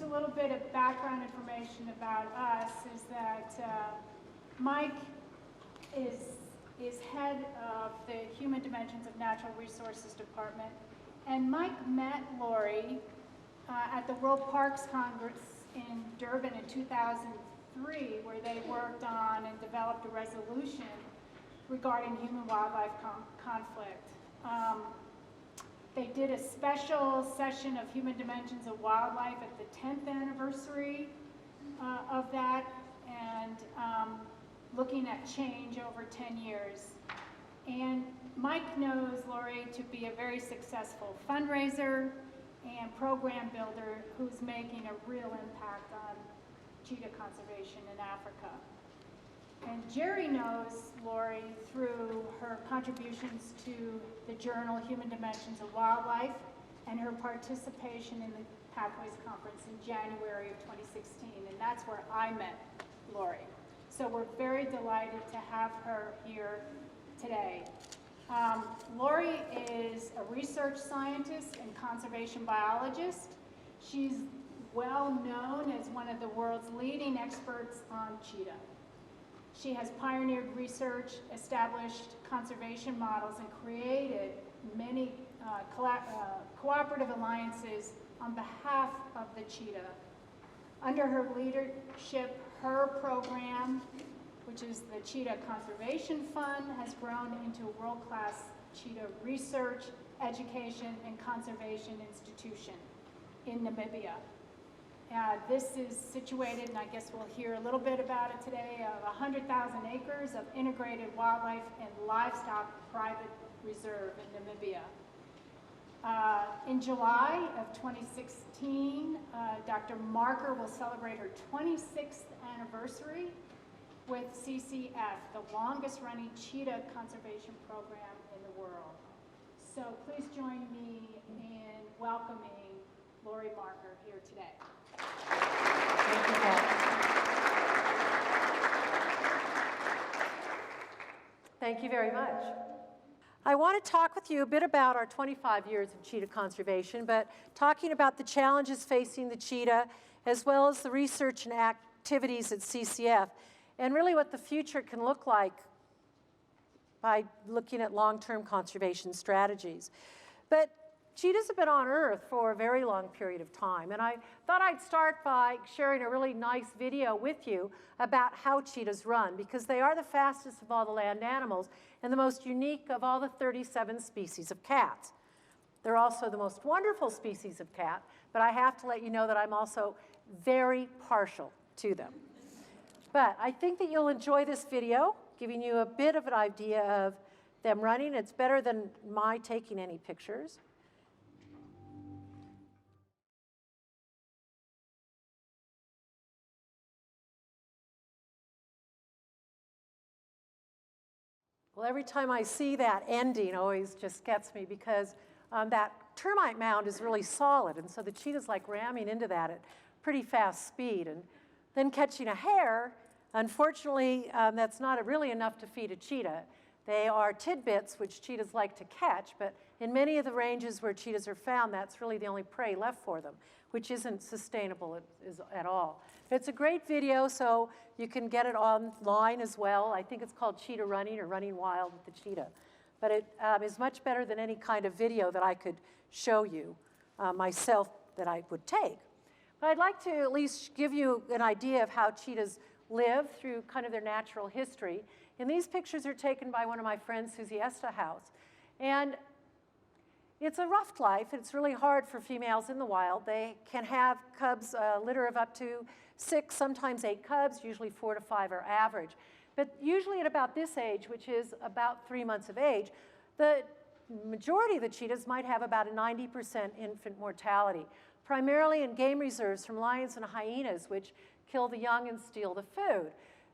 a little bit of background information about us is that Mike is head of the Human Dimensions of Natural Resources Department, and Mike met Laurie at the World Parks Congress in Durban in 2003, where they worked on and developed a resolution regarding human-wildlife conflict. They did a special session of Human Dimensions of Wildlife at the 10th anniversary of that, and looking at change over 10 years. And Mike knows Laurie to be a very successful fundraiser and program builder who's making a real impact on cheetah conservation in Africa. And Jerry knows Laurie through her contributions to the journal Human Dimensions of Wildlife and her participation in the Pathways Conference in January of 2016, and that's where I met Laurie. So we're very delighted to have her here today. Laurie is a research scientist and conservation biologist. She's well known as one of the world's leading experts on cheetah. She has pioneered research, established conservation models, and created many cooperative alliances on behalf of the cheetah. Under her leadership, her program, which is the Cheetah Conservation Fund, has grown into a world-class cheetah research, education, and conservation institution in Namibia. This is situated, and I guess we'll hear a little bit about it today, of 100,000 acres of integrated wildlife and livestock private reserve in Namibia. In July of 2016, Dr. Marker will celebrate her 26th anniversary with CCF, the longest running cheetah conservation program in the world. So please join me in welcoming Laurie Marker here today. Thank you, Pat. Thank you very much. I want to talk with you a bit about our 25 years of cheetah conservation, but talking about the challenges facing the cheetah, as well as the research and activities at CCF, and really what the future can look like by looking at long-term conservation strategies. But cheetahs have been on Earth for a very long period of time, and I thought I'd start by sharing a really nice video with you about how cheetahs run, because they are the fastest of all the land animals and the most unique of all the 37 species of cats. They're also the most wonderful species of cat, but I have to let you know that I'm also very partial to them. But I think that you'll enjoy this video, giving you a bit of an idea of them running. It's better than my taking any pictures. Well, every time I see that ending, always just gets me, because that termite mound is really solid, and so the cheetah's like ramming into that at pretty fast speed. And then catching a hare, unfortunately, that's not really enough to feed a cheetah. They are tidbits, which cheetahs like to catch, but in many of the ranges where cheetahs are found, that's really the only prey left for them, which isn't sustainable at all. It's a great video, so you can get it online as well. I think it's called Cheetah Running or Running Wild with the Cheetah. But it is much better than any kind of video that I could show you myself that I would take. But I'd like to at least give you an idea of how cheetahs live through kind of their natural history. And these pictures are taken by one of my friends, Susie Esterhaus. And it's a rough life. It's really hard for females in the wild. They can have cubs, a litter of up to 6, sometimes 8 cubs, usually 4 to 5 are average. But usually at about this age, which is about 3 months of age, the majority of the cheetahs might have about a 90% infant mortality, primarily in game reserves from lions and hyenas, which kill the young and steal the food.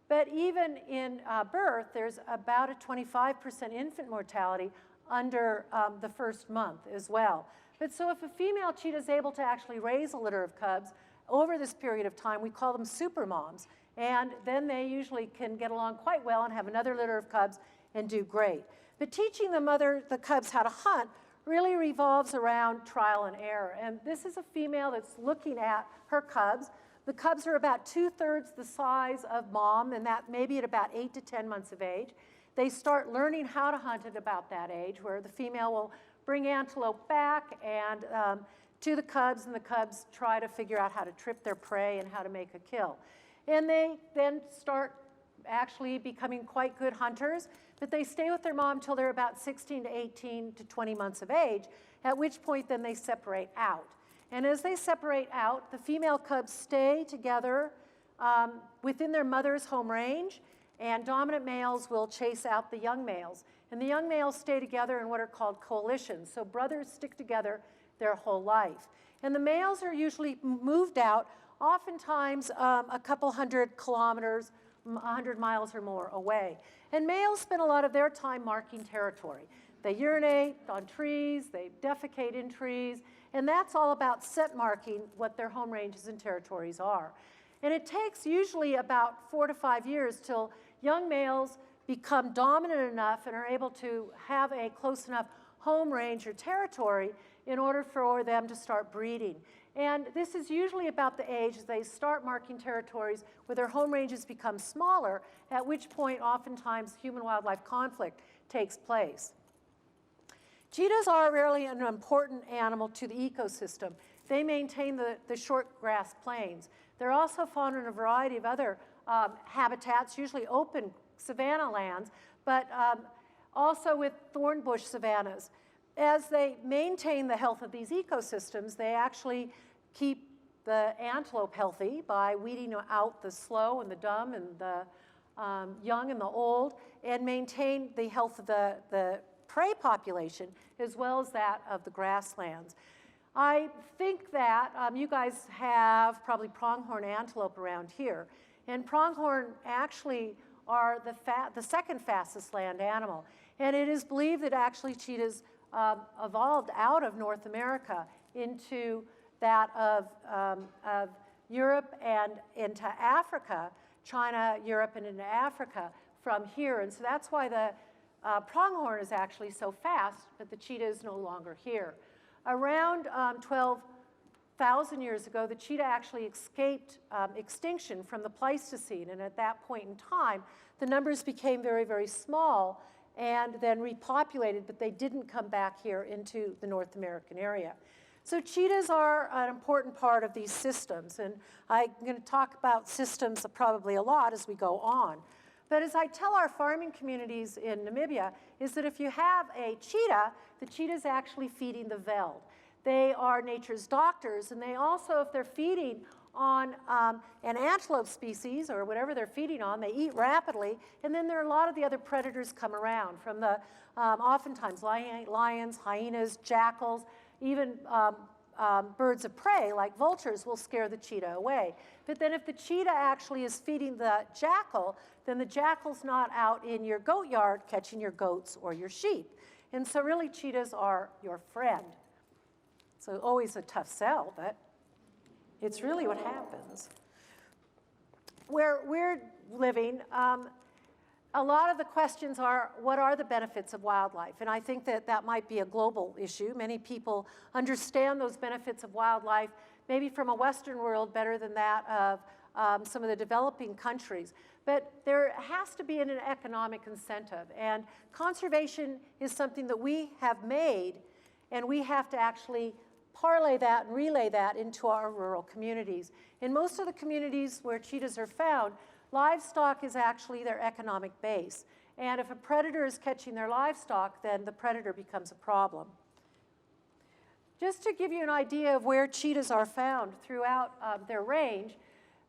But even in birth, there's about a 25% infant mortality under the first month as well. But so if a female cheetah is able to actually raise a litter of cubs over this period of time, we call them super moms. And then they usually can get along quite well and have another litter of cubs and do great. But teaching the cubs how to hunt really revolves around trial and error. And this is a female that's looking at her cubs. The cubs are about 2/3 the size of mom, and that maybe at about 8 to 10 months of age. They start learning how to hunt at about that age, where the female will bring antelope back and to the cubs, and the cubs try to figure out how to trip their prey and how to make a kill. And they then start actually becoming quite good hunters, but they stay with their mom till they're about 16 to 18 to 20 months of age, at which point then they separate out. And as they separate out, the female cubs stay together within their mother's home range, and dominant males will chase out the young males. And the young males stay together in what are called coalitions. So brothers stick together their whole life. And the males are usually moved out, oftentimes a couple 100 kilometers, 100 miles or more away. And males spend a lot of their time marking territory. They urinate on trees, they defecate in trees, and that's all about scent marking what their home ranges and territories are. And it takes usually about 4 to 5 years till young males become dominant enough and are able to have a close enough home range or territory in order for them to start breeding. And this is usually about the age they start marking territories where their home ranges become smaller, at which point oftentimes human-wildlife conflict takes place. Cheetahs are really an important animal to the ecosystem. They maintain the short grass plains. They're also found in a variety of other habitats, usually open savanna lands, but also with thorn bush savannas. As they maintain the health of these ecosystems, they actually keep the antelope healthy by weeding out the slow and the dumb and the young and the old, and maintain the health of the prey population as well as that of the grasslands. I think that you guys have probably pronghorn antelope around here, and pronghorn actually are the second fastest land animal. And it is believed that actually cheetahs evolved out of North America into that of Europe and into Africa, China, Europe, and into Africa from here. And so that's why the pronghorn is actually so fast, but the cheetah is no longer here. Around 12,000 years ago, the cheetah actually escaped extinction from the Pleistocene, and at that point in time, the numbers became very, very small and then repopulated, but they didn't come back here into the North American area. So cheetahs are an important part of these systems, and I'm going to talk about systems probably a lot as we go on. But as I tell our farming communities in Namibia, is that if you have a cheetah, the cheetah is actually feeding the veld. They are nature's doctors, and they also, if they're feeding on an antelope species or whatever they're feeding on, they eat rapidly, and then there are a lot of the other predators come around from the oftentimes lions, hyenas, jackals, even birds of prey like vultures will scare the cheetah away. But then if the cheetah actually is feeding the jackal, then the jackal's not out in your goat yard catching your goats or your sheep. And so really cheetahs are your friend. So always a tough sell, but it's really what happens. Where we're living, a lot of the questions are, what are the benefits of wildlife? And I think that that might be a global issue. Many people understand those benefits of wildlife, maybe from a Western world better than that of some of the developing countries. But there has to be an economic incentive. And conservation is something that we have made, and we have to actually parlay that and relay that into our rural communities. In most of the communities where cheetahs are found, livestock is actually their economic base. And if a predator is catching their livestock, then the predator becomes a problem. Just to give you an idea of where cheetahs are found throughout their range,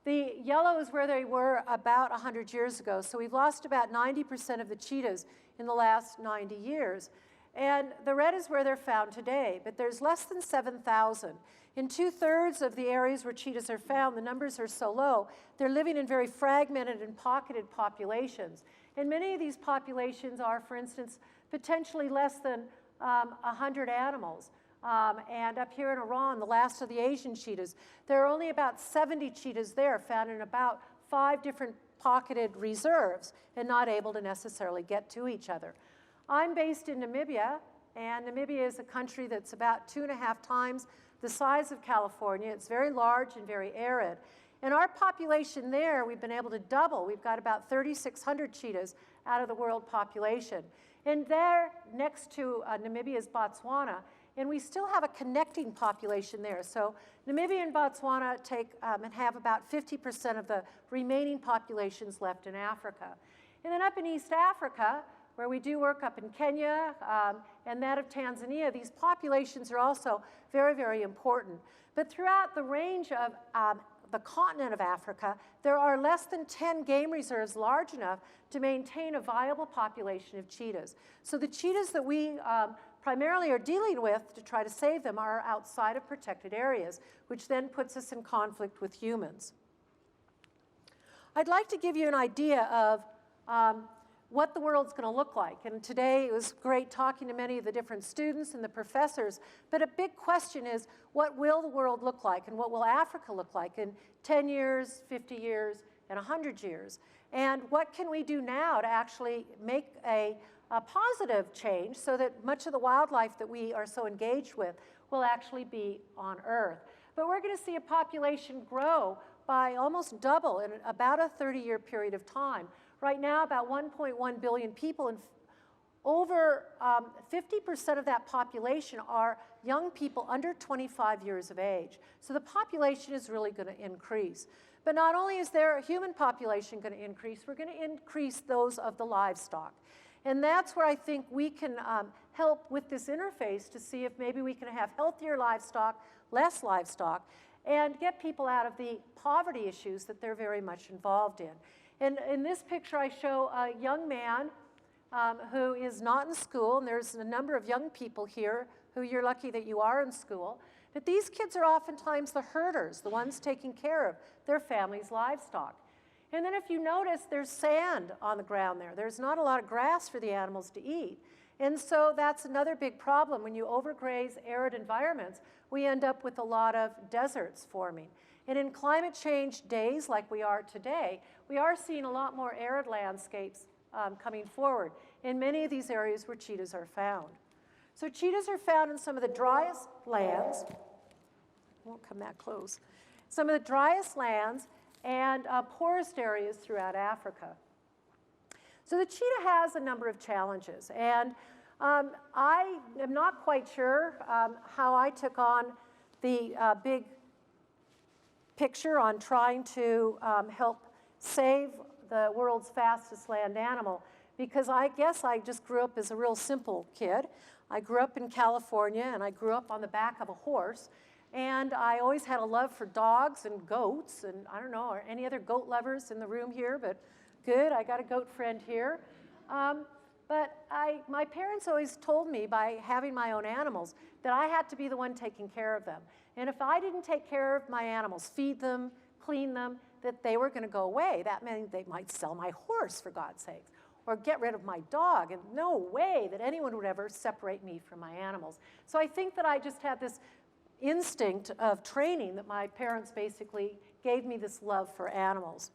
the yellow is where they were about 100 years ago. So we've lost about 90% of the cheetahs in the last 90 years. And the red is where they're found today, but there's less than 7,000. In 2/3 of the areas where cheetahs are found, the numbers are so low, they're living in very fragmented and pocketed populations. And many of these populations are, for instance, potentially less than 100 animals. And up here in Iran, the last of the Asian cheetahs, there are only about 70 cheetahs there, found in about 5 different pocketed reserves and not able to necessarily get to each other. I'm based in Namibia, And Namibia is a country that's about 2.5 times the size of California. It's very large and very arid. And our population there, we've been able to double. We've got about 3,600 cheetahs out of the world population. And there, next to Namibia is Botswana, and we still have a connecting population there. So Namibia and Botswana take and have about 50% of the remaining populations left in Africa. And then up in East Africa, where we do work up in Kenya and that of Tanzania, these populations are also very, very important. But throughout the range of the continent of Africa, there are less than 10 game reserves large enough to maintain a viable population of cheetahs. So the cheetahs that we primarily are dealing with to try to save them are outside of protected areas, which then puts us in conflict with humans. I'd like to give you an idea of what the world's going to look like. And today it was great talking to many of the different students and the professors, but a big question is, what will the world look like, and what will Africa look like in 10 years, 50 years, and 100 years? And what can we do now to actually make a positive change so that much of the wildlife that we are so engaged with will actually be on Earth? But we're going to see a population grow by almost double in about a 30-year period of time. Right now, about 1.1 billion people, and over 50% of that population are young people under 25 years of age. So the population is really going to increase. But not only is there a human population going to increase, we're going to increase those of the livestock. And that's where I think we can help with this interface to see if maybe we can have healthier livestock, less livestock, and get people out of the poverty issues that they're very much involved in. And in this picture, I show a young man who is not in school, and there's a number of young people here who you're lucky that you are in school. But these kids are oftentimes the herders, the ones taking care of their family's livestock. And then if you notice, there's sand on the ground there. There's not a lot of grass for the animals to eat. And so that's another big problem. When you overgraze arid environments, we end up with a lot of deserts forming. And in climate change days like we are today, we are seeing a lot more arid landscapes coming forward in many of these areas where cheetahs are found. So cheetahs are found in some of the driest lands. I won't come that close. Some of the driest lands and poorest areas throughout Africa. So the cheetah has a number of challenges, and I am not quite sure how I took on the big picture on trying to help save the world's fastest land animal, because I guess I just grew up as a real simple kid. I grew up in California, and I grew up on the back of a horse, and I always had a love for dogs and goats, and I don't know, are any other goat lovers in the room here? But good, I got a goat friend here. But my parents always told me, by having my own animals, that I had to be the one taking care of them. And if I didn't take care of my animals, feed them, clean them, that they were going to go away. That meant they might sell my horse, for God's sakes, or get rid of my dog. And no way that anyone would ever separate me from my animals. So I think that I just had this instinct of training that my parents basically gave me, this love for animals.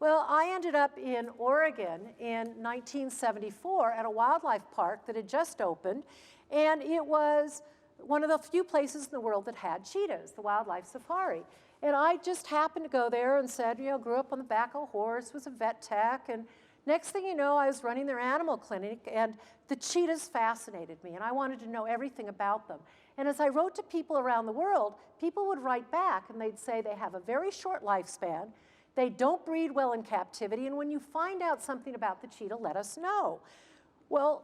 Well, I ended up in Oregon in 1974 at a wildlife park that had just opened, and it was one of the few places in the world that had cheetahs, the wildlife safari. And I just happened to go there and said, you know, grew up on the back of a horse, was a vet tech, and next thing you know, I was running their animal clinic, and the cheetahs fascinated me, and I wanted to know everything about them. And as I wrote to people around the world, people would write back, and they'd say they have a very short lifespan, they don't breed well in captivity, and when you find out something about the cheetah, let us know. Well,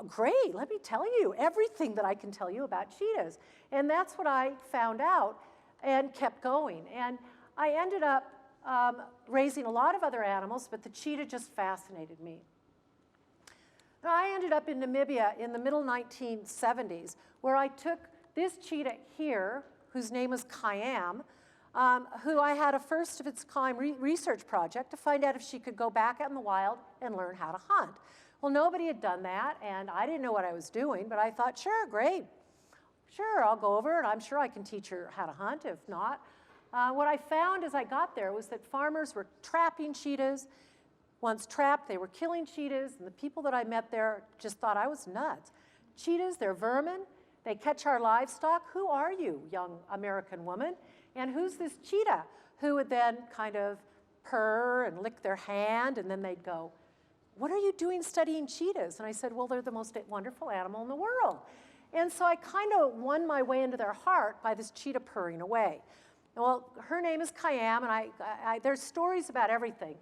great, let me tell you everything that I can tell you about cheetahs. And that's what I found out and kept going. And I ended up raising a lot of other animals, but the cheetah just fascinated me. And I ended up in Namibia in the middle 1970s, where I took this cheetah here, whose name was Kayam, who I had a first of its kind research project to find out if she could go back out in the wild and learn how to hunt. Well, nobody had done that, and I didn't know what I was doing, but I thought, sure, great. Sure, I'll go over, and I'm sure I can teach her how to hunt, if not. What I found as I got there was that farmers were trapping cheetahs. Once trapped, they were killing cheetahs, and the people that I met there just thought I was nuts. cheetahs, they're vermin. They catch our livestock. Who are you, young American woman? And who's this cheetah? Who would then kind of purr and lick their hand, and then they'd go, what are you doing studying cheetahs? And I said, well, they're the most wonderful animal in the world. And so I kind of won my way into their heart by this cheetah purring away. Well, her name is Khayyam, and there's stories about everything.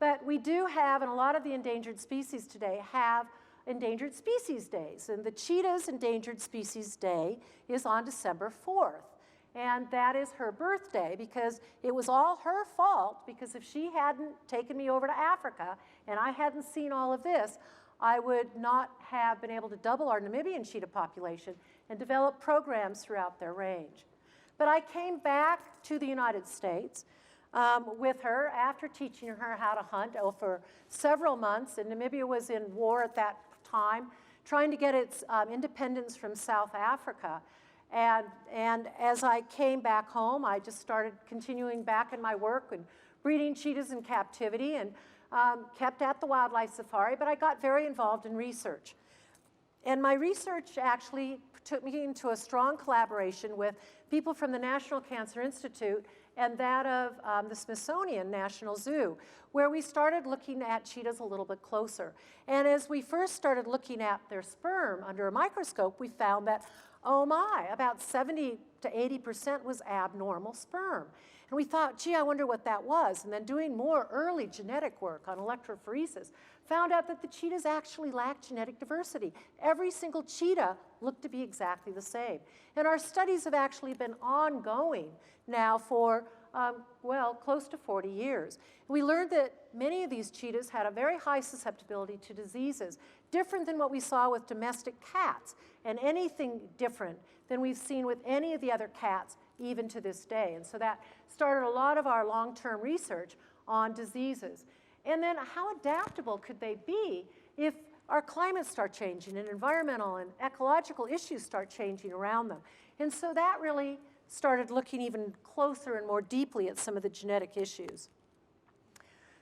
But we do have, and a lot of the endangered species today have Endangered Species Days. And the Cheetah's Endangered Species Day is on December 4th. And that is her birthday, because it was all her fault, because if she hadn't taken me over to Africa and I hadn't seen all of this, I would not have been able to double our Namibian cheetah population and develop programs throughout their range. But I came back to the United States with her after teaching her how to hunt for several months. And Namibia was in war at that time, trying to get its independence from South Africa. And as I came back home, I just started continuing back in my work and breeding cheetahs in captivity, and kept at the wildlife safari, but I got very involved in research. And my research actually took me into a strong collaboration with people from the National Cancer Institute and that of the Smithsonian National Zoo, where we started looking at cheetahs a little bit closer. And as we first started looking at their sperm under a microscope, we found that, oh my, about 70 to 80% was abnormal sperm. And we thought, gee, I wonder what that was. And then doing more early genetic work on electrophoresis, found out that the cheetahs actually lacked genetic diversity. Every single cheetah looked to be exactly the same. And our studies have actually been ongoing now for, well, close to 40 years. We learned that many of these cheetahs had a very high susceptibility to diseases, different than what we saw with domestic cats, and anything different than we've seen with any of the other cats even to this day. And so that started a lot of our long-term research on diseases. And then how adaptable could they be if our climates start changing and environmental and ecological issues start changing around them? And so that really started looking even closer and more deeply at some of the genetic issues.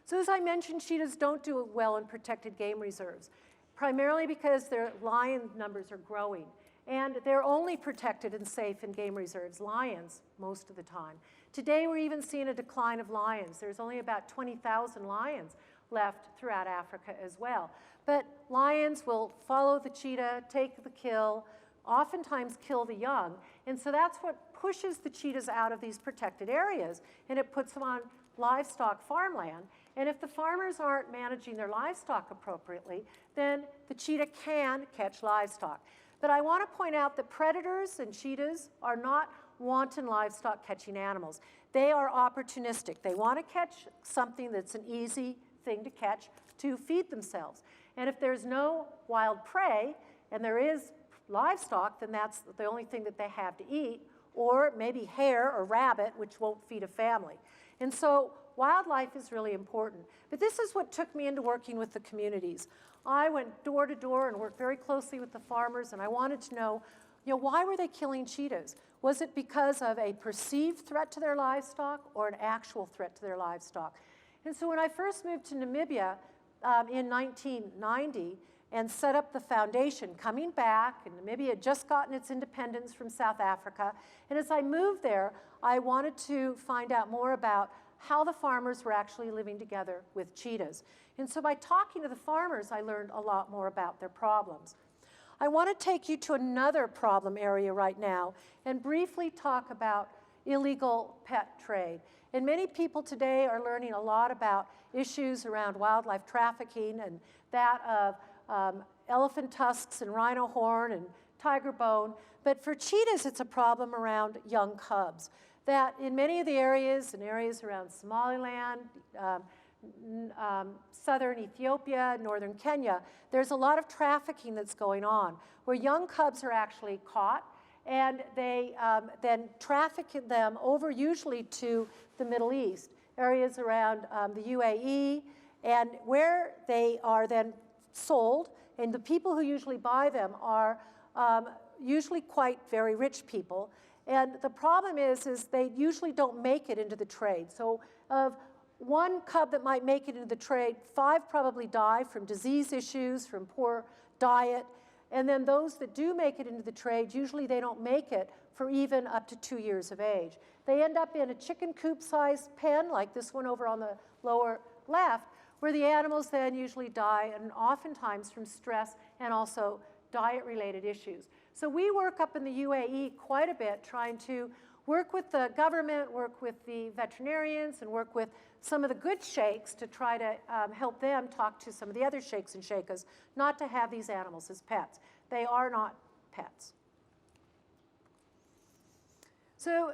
So as I mentioned, cheetahs don't do well in protected game reserves, primarily because their lion numbers are growing. And they're only protected and safe in game reserves, lions, most of the time. Today, we're even seeing a decline of lions. There's only about 20,000 lions left throughout Africa as well. But lions will follow the cheetah, take the kill, oftentimes kill the young. And so that's what pushes the cheetahs out of these protected areas, and it puts them on livestock farmland. And if the farmers aren't managing their livestock appropriately, then the cheetah can catch livestock. But I want to point out that predators and cheetahs are not wanton livestock catching animals. They are opportunistic. They want to catch something that's an easy thing to catch to feed themselves. And if there's no wild prey and there is livestock, then that's the only thing that they have to eat, or maybe hare or rabbit, which won't feed a family. And so wildlife is really important. But this is what took me into working with the communities. I went door to door and worked very closely with the farmers, and I wanted to know, why were they killing cheetahs? Was it because of a perceived threat to their livestock or an actual threat to their livestock? And so when I first moved to Namibia in 1990 and set up the foundation, coming back, and Namibia had just gotten its independence from South Africa, and as I moved there, I wanted to find out more about how the farmers were actually living together with cheetahs. And so by talking to the farmers, I learned a lot more about their problems. I want to take you to another problem area right now and briefly talk about illegal pet trade. And many people today are learning a lot about issues around wildlife trafficking and that of elephant tusks and rhino horn and tiger bone. But for cheetahs, it's a problem around young cubs. That in many of the areas, in areas around Somaliland, southern Ethiopia, northern Kenya, there's a lot of trafficking that's going on, where young cubs are actually caught, and they then traffic them over usually to the Middle East, areas around the UAE, and where they are then sold, and the people who usually buy them are usually quite very rich people. And the problem is they usually don't make it into the trade. So of one cub that might make it into the trade, 5 probably die from disease issues, from poor diet, And then those that do make it into the trade, usually they don't make it for even up to 2 years of age. They end up in a chicken coop-sized pen, like this one over on the lower left, where the animals then usually die, and oftentimes from stress and also diet-related issues. So we work up in the UAE quite a bit trying to work with the government, work with the veterinarians, and work with some of the good sheikhs to try to help them talk to some of the other sheikhs and sheikhas not to have these animals as pets. They are not pets. So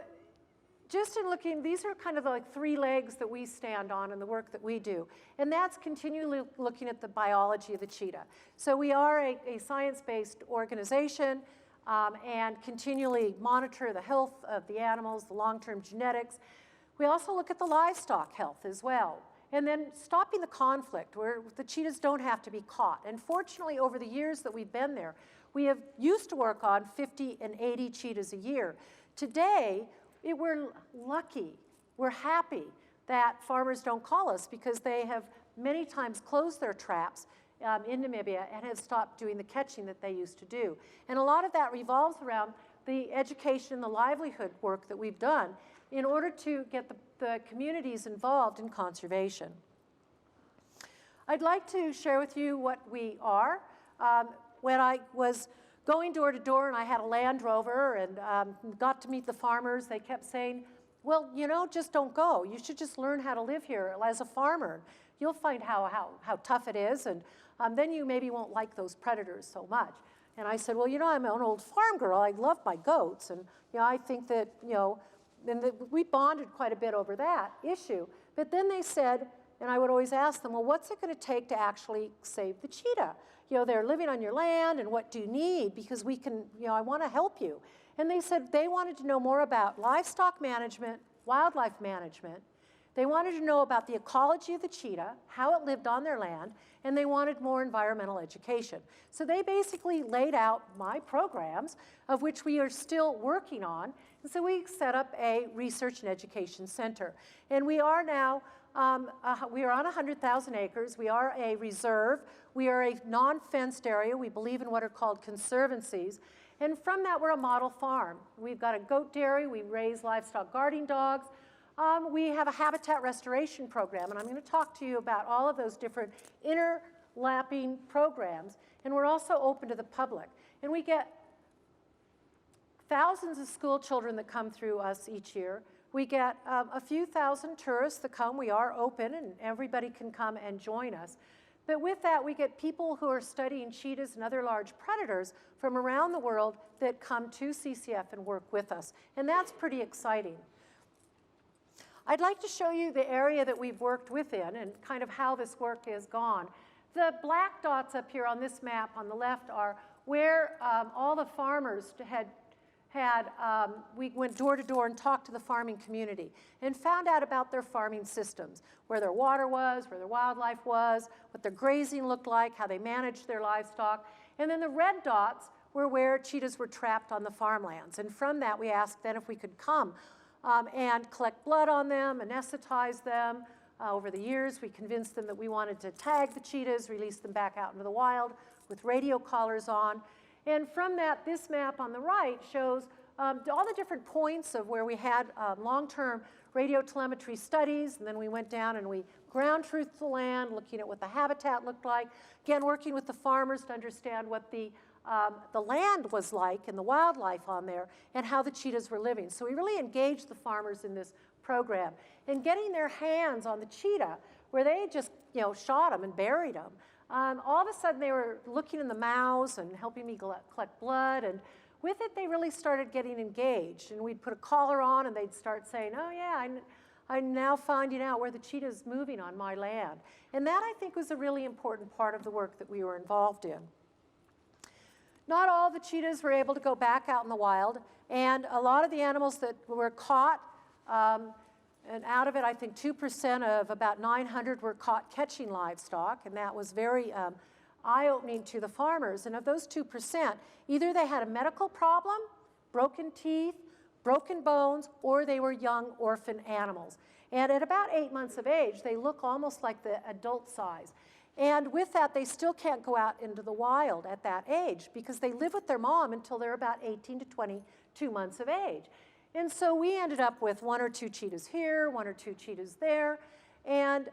just in looking, these are kind of like 3 legs that we stand on in the work that we do. And that's continually looking at the biology of the cheetah. So we are a science-based organization and continually monitor the health of the animals, the long-term genetics. We also look at the livestock health as well. And then stopping the conflict where the cheetahs don't have to be caught. And fortunately, over the years that we've been there, we have used to work on 50 and 80 cheetahs a year. Today, we're lucky, we're happy that farmers don't call us because they have many times closed their traps in Namibia and have stopped doing the catching that they used to do. And a lot of that revolves around the education, the livelihood work that we've done in order to get the communities involved in conservation. I'd like to share with you what we are. When I was going door to door and I had a Land Rover and got to meet the farmers, they kept saying, well, you know, just don't go. You should just learn how to live here as a farmer. You'll find how tough it is, and then you maybe won't like those predators so much. And I said, well, you know, I'm an old farm girl. I love my goats, and you know, I think that, you know, we bonded quite a bit over that issue. But then they said, and I would always ask them, well, what's it going to take to actually save the cheetah? You know, they're living on your land, and what do you need? Because we can, you know, I want to help you. And they said they wanted to know more about livestock management, wildlife management. They wanted to know about the ecology of the cheetah, how it lived on their land, and they wanted more environmental education. So they basically laid out my programs, of which we are still working on. And so we set up a research and education center. And we are now, we are on 100,000 acres. We are a reserve. We are a non-fenced area. We believe in what are called conservancies. And from that, we're a model farm. We've got a goat dairy. We raise livestock guarding dogs. We have a habitat restoration program, and I'm going to talk to you about all of those different interlapping programs. And we're also open to the public. And we get thousands of school children that come through us each year. We get a few thousand tourists that come. We are open, and everybody can come and join us. But with that, we get people who are studying cheetahs and other large predators from around the world that come to CCF and work with us. And that's pretty exciting. I'd like to show you the area that we've worked within and kind of how this work has gone. The black dots up here on this map on the left are where all the farmers we went door to door and talked to the farming community and found out about their farming systems, where their water was, where their wildlife was, what their grazing looked like, how they managed their livestock. And then the red dots were where cheetahs were trapped on the farmlands. And from that, we asked then if we could come and collect blood on them, anesthetize them. Over the years, we convinced them that we wanted to tag the cheetahs, release them back out into the wild with radio collars on. And from that, this map on the right shows all the different points of where we had long-term radio telemetry studies, and then we went down and we ground truthed the land, looking at what the habitat looked like, again, working with the farmers to understand what the land was like and the wildlife on there and how the cheetahs were living. So we really engaged the farmers in this program. And getting their hands on the cheetah, where they just, you know, shot them and buried them, all of a sudden they were looking in the mouths and helping me collect blood, and with it they really started getting engaged. And we'd put a collar on and they'd start saying, oh yeah, I'm now finding out where the cheetah is moving on my land. And that, I think, was a really important part of the work that we were involved in. Not all the cheetahs were able to go back out in the wild, and a lot of the animals that were caught, and out of it, I think 2% of about 900 were caught catching livestock, and that was very eye-opening to the farmers. And of those 2%, either they had a medical problem, broken teeth, broken bones, or they were young orphan animals. And at about 8 months of age, they look almost like the adult size. And with that, they still can't go out into the wild at that age because they live with their mom until they're about 18 to 22 months of age. And so we ended up with 1 or 2 cheetahs here, 1 or 2 cheetahs there, and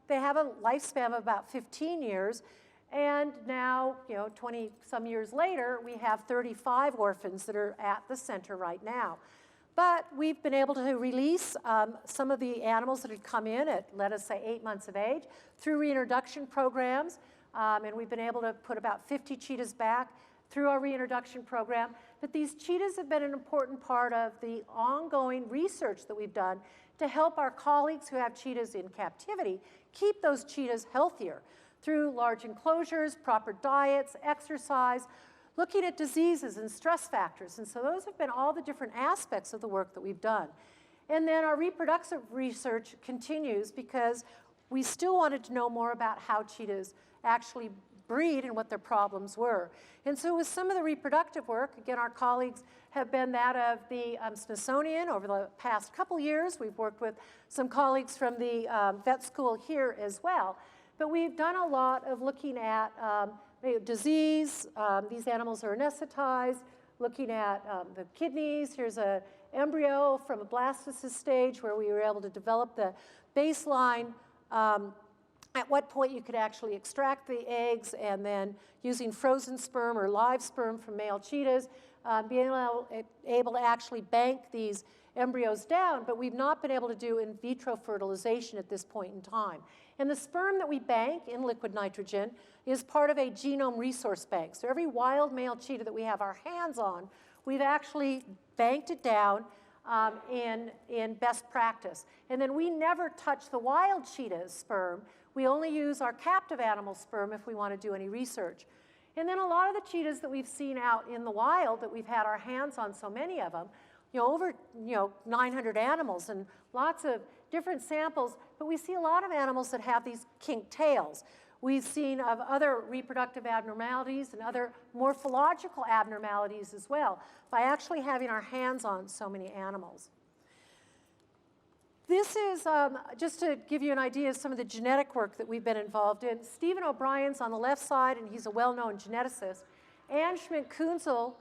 they have a lifespan of about 15 years. And now, 20-some years later, we have 35 orphans that are at the center right now. But we've been able to release some of the animals that had come in at, let us say, 8 months of age through reintroduction programs. And we've been able to put about 50 cheetahs back through our reintroduction program. But these cheetahs have been an important part of the ongoing research that we've done to help our colleagues who have cheetahs in captivity keep those cheetahs healthier through large enclosures, proper diets, exercise, looking at diseases and stress factors. And so those have been all the different aspects of the work that we've done. And then our reproductive research continues because we still wanted to know more about how cheetahs actually breed and what their problems were. And so with some of the reproductive work, again, our colleagues have been that of the Smithsonian over the past couple years. We've worked with some colleagues from the vet school here as well. But we've done a lot of looking at disease. These animals are anesthetized, looking at the kidneys. Here's an embryo from a blastocyst stage where we were able to develop the baseline at what point you could actually extract the eggs, and then using frozen sperm or live sperm from male cheetahs, being able to actually bank these embryos down, but we've not been able to do in vitro fertilization at this point in time. And the sperm that we bank in liquid nitrogen is part of a genome resource bank. So every wild male cheetah that we have our hands on, we've actually banked it down in best practice. And then we never touch the wild cheetah's sperm. We only use our captive animal sperm if we want to do any research. And then a lot of the cheetahs that we've seen out in the wild that we've had our hands on, so many of them, over 900 animals and lots of different samples, but we see a lot of animals that have these kinked tails. We've seen of other reproductive abnormalities and other morphological abnormalities as well by actually having our hands on so many animals. This is just to give you an idea of some of the genetic work that we've been involved in. Stephen O'Brien's on the left side, and he's a well-known geneticist. Anne Schmidt-Kunzel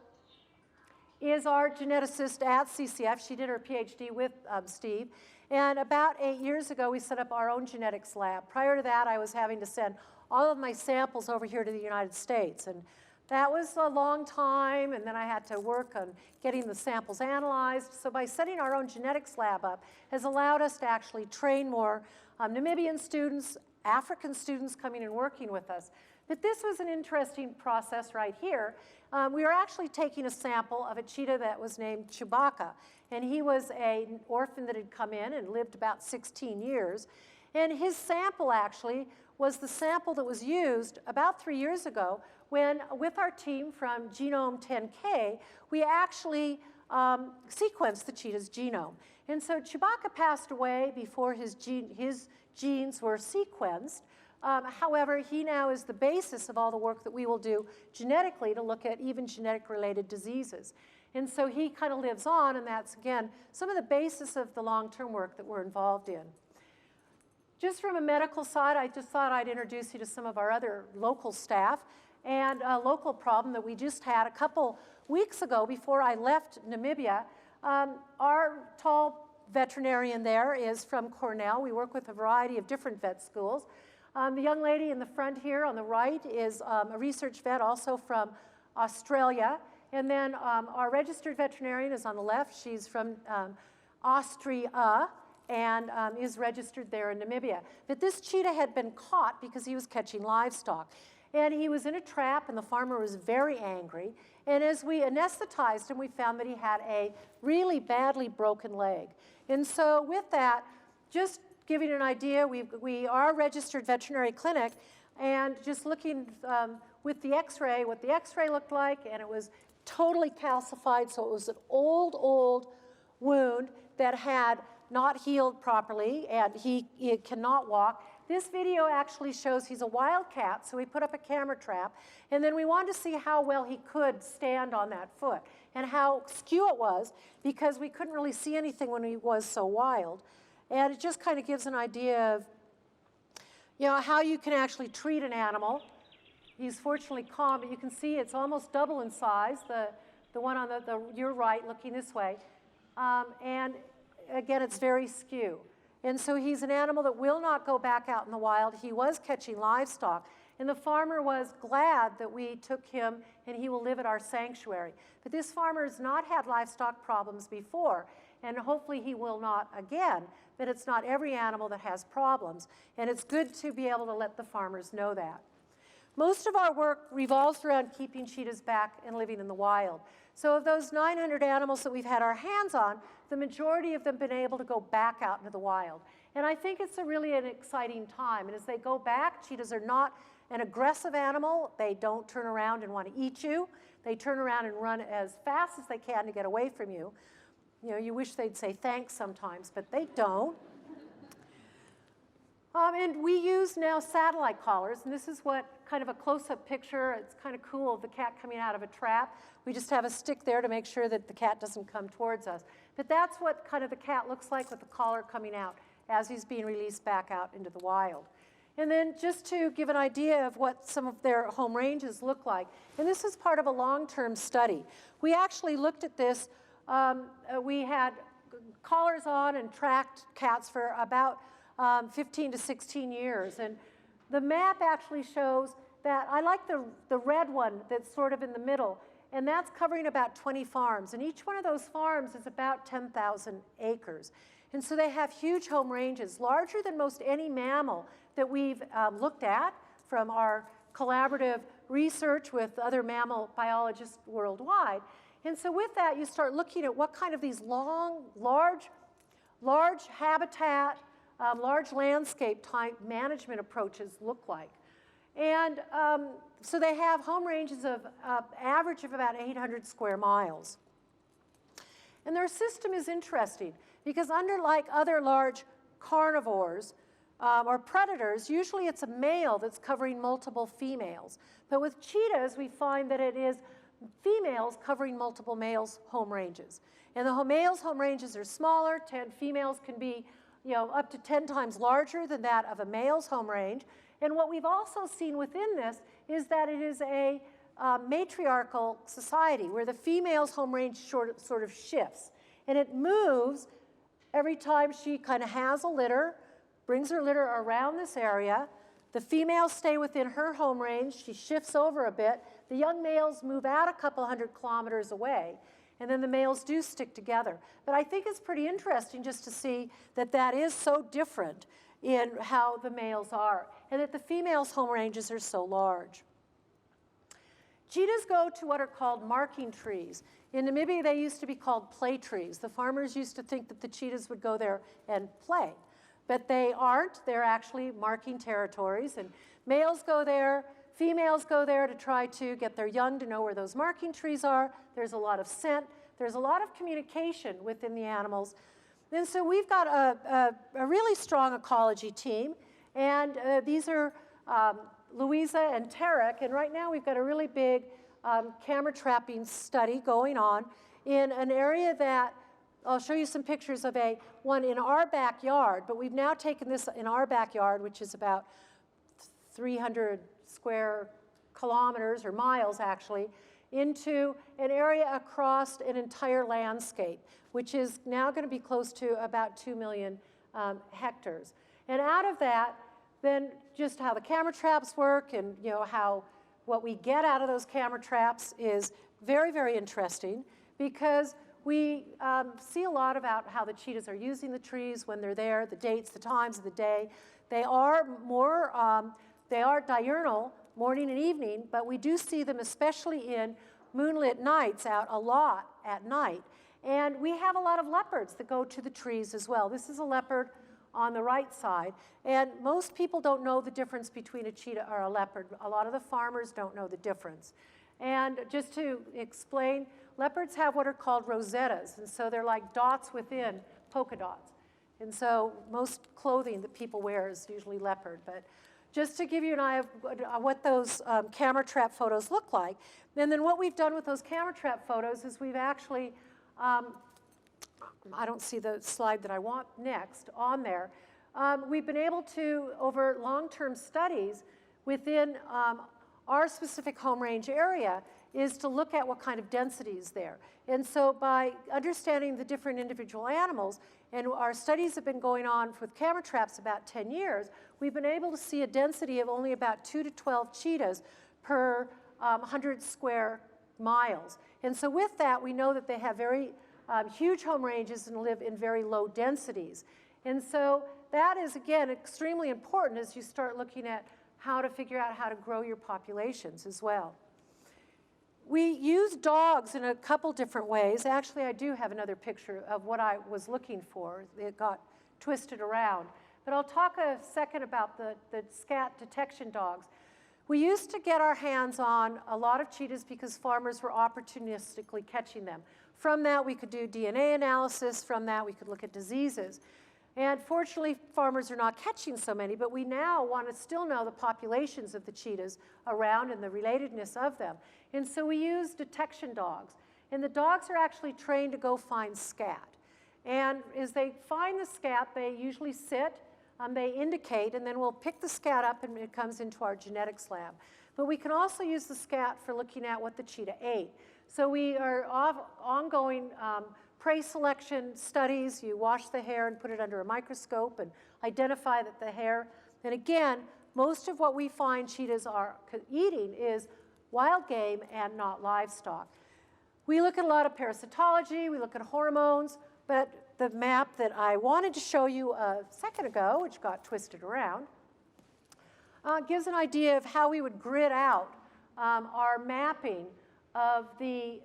is our geneticist at CCF. She did her PhD with Steve. And about 8 years ago, we set up our own genetics lab. Prior to that, I was having to send all of my samples over here to the United States. And that was a long time, and then I had to work on getting the samples analyzed. So by setting our own genetics lab up has allowed us to actually train more Namibian students, African students coming and working with us. But this was an interesting process right here. We were actually taking a sample of a cheetah that was named Chewbacca. And he was an orphan that had come in and lived about 16 years. And his sample actually was the sample that was used about 3 years ago when, with our team from Genome 10K, we actually sequenced the cheetah's genome. And so Chewbacca passed away before his genes were sequenced. However, he now is the basis of all the work that we will do genetically to look at even genetic-related diseases. And so he kind of lives on, and that's, again, some of the basis of the long-term work that we're involved in. Just from a medical side, I just thought I'd introduce you to some of our other local staff and a local problem that we just had a couple weeks ago before I left Namibia. Our tall veterinarian there is from Cornell. We work with a variety of different vet schools. The young lady in the front here on the right is a research vet also from Australia. And then our registered veterinarian is on the left. She's from Austria and is registered there in Namibia. But this cheetah had been caught because he was catching livestock. And he was in a trap, and the farmer was very angry. And as we anesthetized him, we found that he had a really badly broken leg. And so with that, just giving an idea, we are a registered veterinary clinic, and just looking with the x-ray, what the x-ray looked like, and it was totally calcified, so it was an old wound that had not healed properly, and he cannot walk. This video actually shows he's a wildcat, so we put up a camera trap, and then we wanted to see how well he could stand on that foot and how skew it was, because we couldn't really see anything when he was so wild. And it just kind of gives an idea of, how you can actually treat an animal. He's fortunately calm, but you can see it's almost double in size, the one on your right looking this way. And again, it's very skew. And so he's an animal that will not go back out in the wild. He was catching livestock. And the farmer was glad that we took him, and he will live at our sanctuary. But this farmer has not had livestock problems before, and hopefully he will not again. But it's not every animal that has problems. And it's good to be able to let the farmers know that. Most of our work revolves around keeping cheetahs back and living in the wild. So of those 900 animals that we've had our hands on, the majority of them have been able to go back out into the wild. And I think it's really an exciting time. And as they go back, cheetahs are not an aggressive animal. They don't turn around and want to eat you. They turn around and run as fast as they can to get away from you. You wish they'd say thanks sometimes, but they don't. And we use now satellite collars, and this is what kind of a close-up picture. It's kind of cool of the cat coming out of a trap. We just have a stick there to make sure that the cat doesn't come towards us. But that's what kind of the cat looks like with the collar coming out as he's being released back out into the wild. And then just to give an idea of what some of their home ranges look like, and this is part of a long-term study. We actually looked at this. We had collars on and tracked cats for about 15 to 16 years. And the map actually shows that, I like the red one that's sort of in the middle, and that's covering about 20 farms. And each one of those farms is about 10,000 acres. And so they have huge home ranges, larger than most any mammal that we've looked at from our collaborative research with other mammal biologists worldwide. And so with that, you start looking at what kind of these large habitat, large landscape type management approaches look like. And so they have home ranges of average of about 800 square miles. And their system is interesting because unlike other large carnivores or predators, usually it's a male that's covering multiple females. But with cheetahs, we find that it is females covering multiple males' home ranges. And the males' home ranges are smaller. Females can be up to 10 times larger than that of a male's home range. And what we've also seen within this is that it is a matriarchal society where the female's home range sort of shifts. And it moves every time she kind of has a litter, brings her litter around this area. The females stay within her home range. She shifts over a bit. The young males move out a couple hundred kilometers away. And then the males do stick together. But I think it's pretty interesting just to see that that is so different in how the males are, and that the females' home ranges are so large. Cheetahs go to what are called marking trees. In Namibia, they used to be called play trees. The farmers used to think that the cheetahs would go there and play. But they aren't. They're actually marking territories. And males go there. Females go there to try to get their young to know where those marking trees are. There's a lot of scent. There's a lot of communication within the animals. And so we've got a really strong ecology team. And these are Louisa and Tarek. And right now we've got a really big camera trapping study going on in an area that I'll show you some pictures of one in our backyard. But we've now taken this in our backyard, which is about 300 square kilometers or miles actually, into an area across an entire landscape, which is now going to be close to about 2 million hectares. And out of that, then just how the camera traps work and how what we get out of those camera traps is very, very interesting, because we see a lot about how the cheetahs are using the trees when they're there, the dates, the times of the day. They are diurnal, morning and evening, but we do see them especially in moonlit nights out a lot at night. And we have a lot of leopards that go to the trees as well. This is a leopard on the right side. And most people don't know the difference between a cheetah or a leopard. A lot of the farmers don't know the difference. And just to explain, leopards have what are called rosettas. And so they're like dots within polka dots. And so most clothing that people wear is usually leopard. But just to give you an idea of what those camera trap photos look like. And then what we've done with those camera trap photos is we've actually, I don't see the slide that I want next on there. we've been able to, over long-term studies within our specific home range area, is to look at what kind of density is there. And so by understanding the different individual animals, and our studies have been going on with camera traps about 10 years, we've been able to see a density of only about 2 to 12 cheetahs per 100 square miles. And so with that, we know that they have very huge home ranges and live in very low densities. And so that is, again, extremely important as you start looking at how to figure out how to grow your populations as well. We use dogs in a couple different ways. Actually, I do have another picture of what I was looking for. It got twisted around. But I'll talk a second about the Scat detection dogs. We used to get our hands on a lot of cheetahs because farmers were opportunistically catching them. From that, we could do DNA analysis. From that, we could look at diseases. And fortunately, farmers are not catching so many, but we now want to still know the populations of the cheetahs around and the relatedness of them. And so we use detection dogs. And the dogs are actually trained to go find scat. And as they find the scat, they usually sit, they indicate, and then we'll pick the scat up and it comes into our genetics lab. But we can also use the scat for looking at what the cheetah ate. So we are ongoing prey selection studies. You wash the hair and put it under a microscope and identify that the hair, and again, most of what we find cheetahs are eating is wild game and not livestock. We look at a lot of parasitology, we look at hormones, but the map that I wanted to show you a second ago, which got twisted around, gives an idea of how we would grid out our mapping of the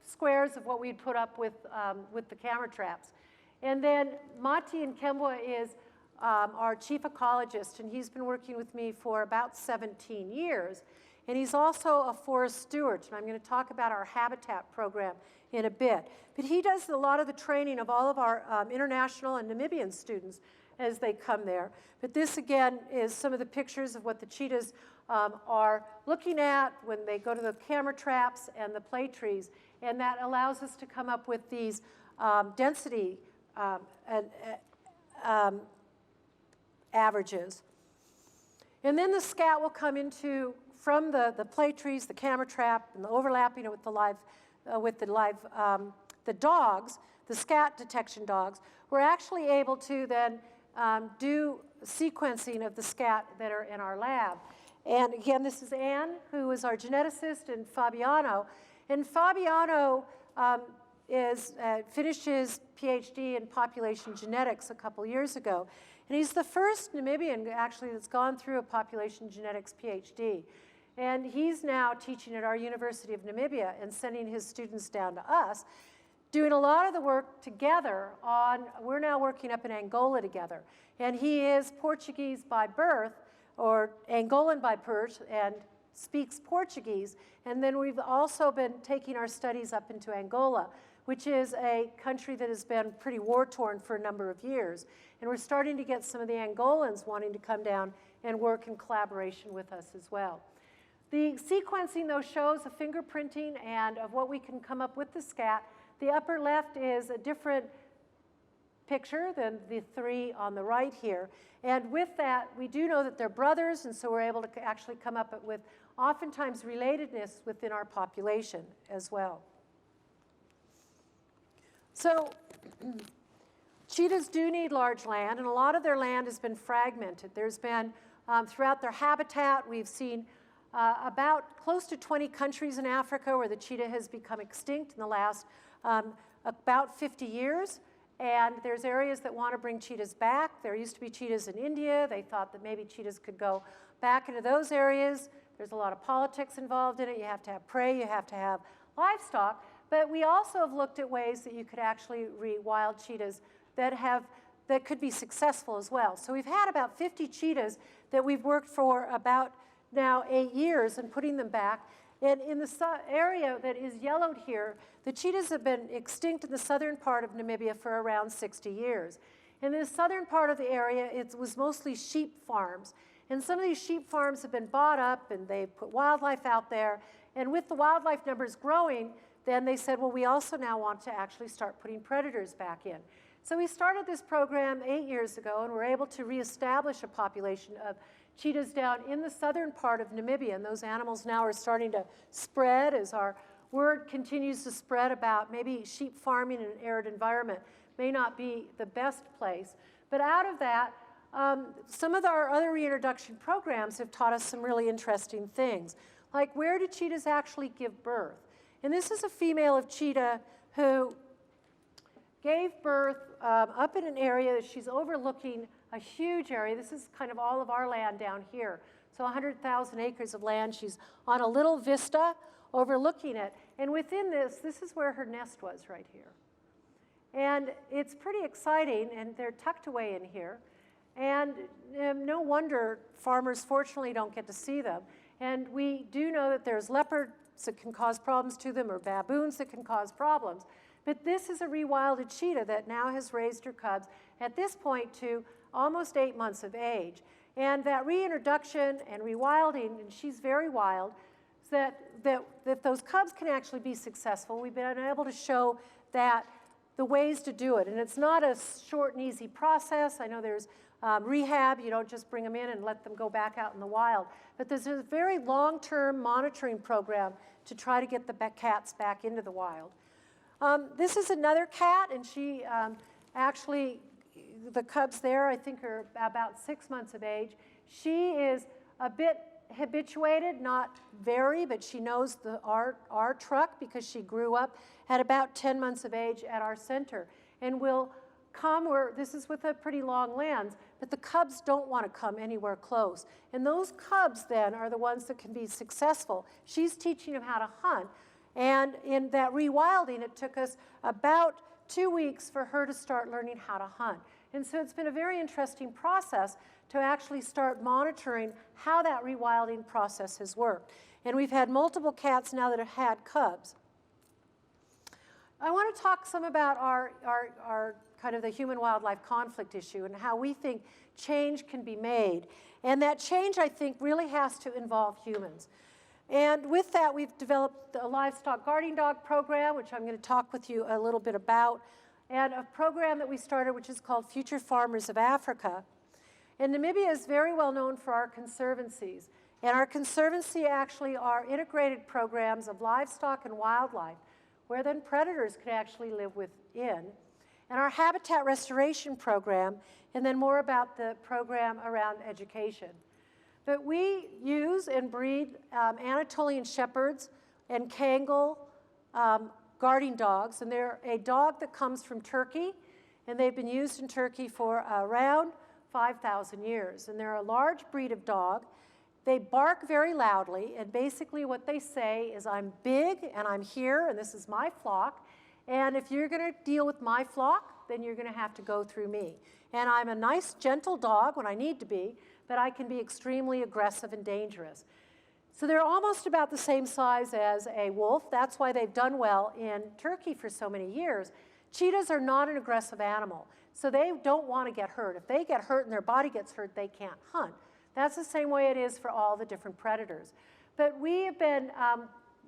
squares of what we'd put up with the camera traps. And then Mati Nkembwa is our chief ecologist, and he's been working with me for about 17 years. And he's also a forest steward, and I'm going to talk about our habitat program in a bit. But he does a lot of the training of all of our international and Namibian students as they come there. But this, again, is some of the pictures of what the cheetahs are looking at when they go to the camera traps and the play trees. And that allows us to come up with these density averages. And then the scat will come into, from the play trees, the camera trap, and the overlapping it with the dogs, the scat detection dogs. We're actually able to then do sequencing of the scat that are in our lab. And again, this is Anne, who is our geneticist, and Fabiano. And Fabiano finished his PhD in population genetics a couple years ago. And he's the first Namibian, actually, that's gone through a population genetics PhD. And he's now teaching at our University of Namibia and sending his students down to us, doing a lot of the work together we're now working up in Angola together. And he is Portuguese by birth, or Angolan by birth, and speaks Portuguese. And then we've also been taking our studies up into Angola, which is a country that has been pretty war-torn for a number of years. And we're starting to get some of the Angolans wanting to come down and work in collaboration with us as well. The sequencing, though, shows a fingerprinting and of what we can come up with the scat. The upper left is a different picture than the three on the right here. And with that, we do know that they're brothers, and so we're able to actually come up with oftentimes relatedness within our population as well. So cheetahs do need large land, and a lot of their land has been fragmented. There's been, throughout their habitat, we've seen about close to 20 countries in Africa where the cheetah has become extinct in the last about 50 years. And there's areas that want to bring cheetahs back. There used to be cheetahs in India. They thought that maybe cheetahs could go back into those areas. There's a lot of politics involved in it. You have to have prey. You have to have livestock. But we also have looked at ways that you could actually wild cheetahs that could be successful as well. So we've had about 50 cheetahs that we've worked for about now 8 years and putting them back. And in the area that is yellowed here, the cheetahs have been extinct in the southern part of Namibia for around 60 years. In the southern part of the area, it was mostly sheep farms. And some of these sheep farms have been bought up, and they put wildlife out there. And with the wildlife numbers growing, then they said, well, we also now want to actually start putting predators back in. So we started this program 8 years ago, and we're able to reestablish a population of cheetahs down in the southern part of Namibia, and those animals now are starting to spread as our word continues to spread about maybe sheep farming in an arid environment may not be the best place. But out of that, some of our other reintroduction programs have taught us some really interesting things, like where do cheetahs actually give birth? And this is a female of cheetah who gave birth up in an area that she's overlooking a huge area. This is kind of all of our land down here. So 100,000 acres of land. She's on a little vista overlooking it. And within this is where her nest was right here. And it's pretty exciting, and they're tucked away in here. And no wonder farmers fortunately don't get to see them. And we do know that there's leopards that can cause problems to them, or baboons that can cause problems. But this is a rewilded cheetah that now has raised her cubs at this point to almost 8 months of age. And that reintroduction and rewilding, and she's very wild, so that those cubs can actually be successful. We've been able to show that the ways to do it. And it's not a short and easy process. I know there's rehab. You don't just bring them in and let them go back out in the wild. But there's a very long-term monitoring program to try to get the cats back into the wild. This is another cat, and she actually, the cubs there, I think, are about 6 months of age. She is a bit habituated, not very, but she knows our truck because she grew up at about 10 months of age at our center, and will come where, this is with a pretty long lens, but the cubs don't want to come anywhere close. And those cubs then are the ones that can be successful. She's teaching them how to hunt. And in that rewilding, it took us about 2 weeks for her to start learning how to hunt. And so it's been a very interesting process to actually start monitoring how that rewilding process has worked. And we've had multiple cats now that have had cubs. I want to talk some about our kind of the human-wildlife conflict issue and how we think change can be made. And that change, I think, really has to involve humans. And with that, we've developed a livestock guarding dog program, which I'm going to talk with you a little bit about, and a program that we started, which is called Future Farmers of Africa. And Namibia is very well known for our conservancies. And our conservancy actually are integrated programs of livestock and wildlife, where then predators can actually live within. And our habitat restoration program, and then more about the program around education. But we use and breed Anatolian shepherds and Kangal guarding dogs, and they're a dog that comes from Turkey, and they've been used in Turkey for around 5,000 years. And they're a large breed of dog. They bark very loudly, and basically what they say is, I'm big, and I'm here, and this is my flock, and if you're going to deal with my flock, then you're going to have to go through me. And I'm a nice, gentle dog when I need to be, but I can be extremely aggressive and dangerous. So they're almost about the same size as a wolf. That's why they've done well in Turkey for so many years. Cheetahs are not an aggressive animal, so they don't want to get hurt. If they get hurt and their body gets hurt, they can't hunt. That's the same way it is for all the different predators. But we have been,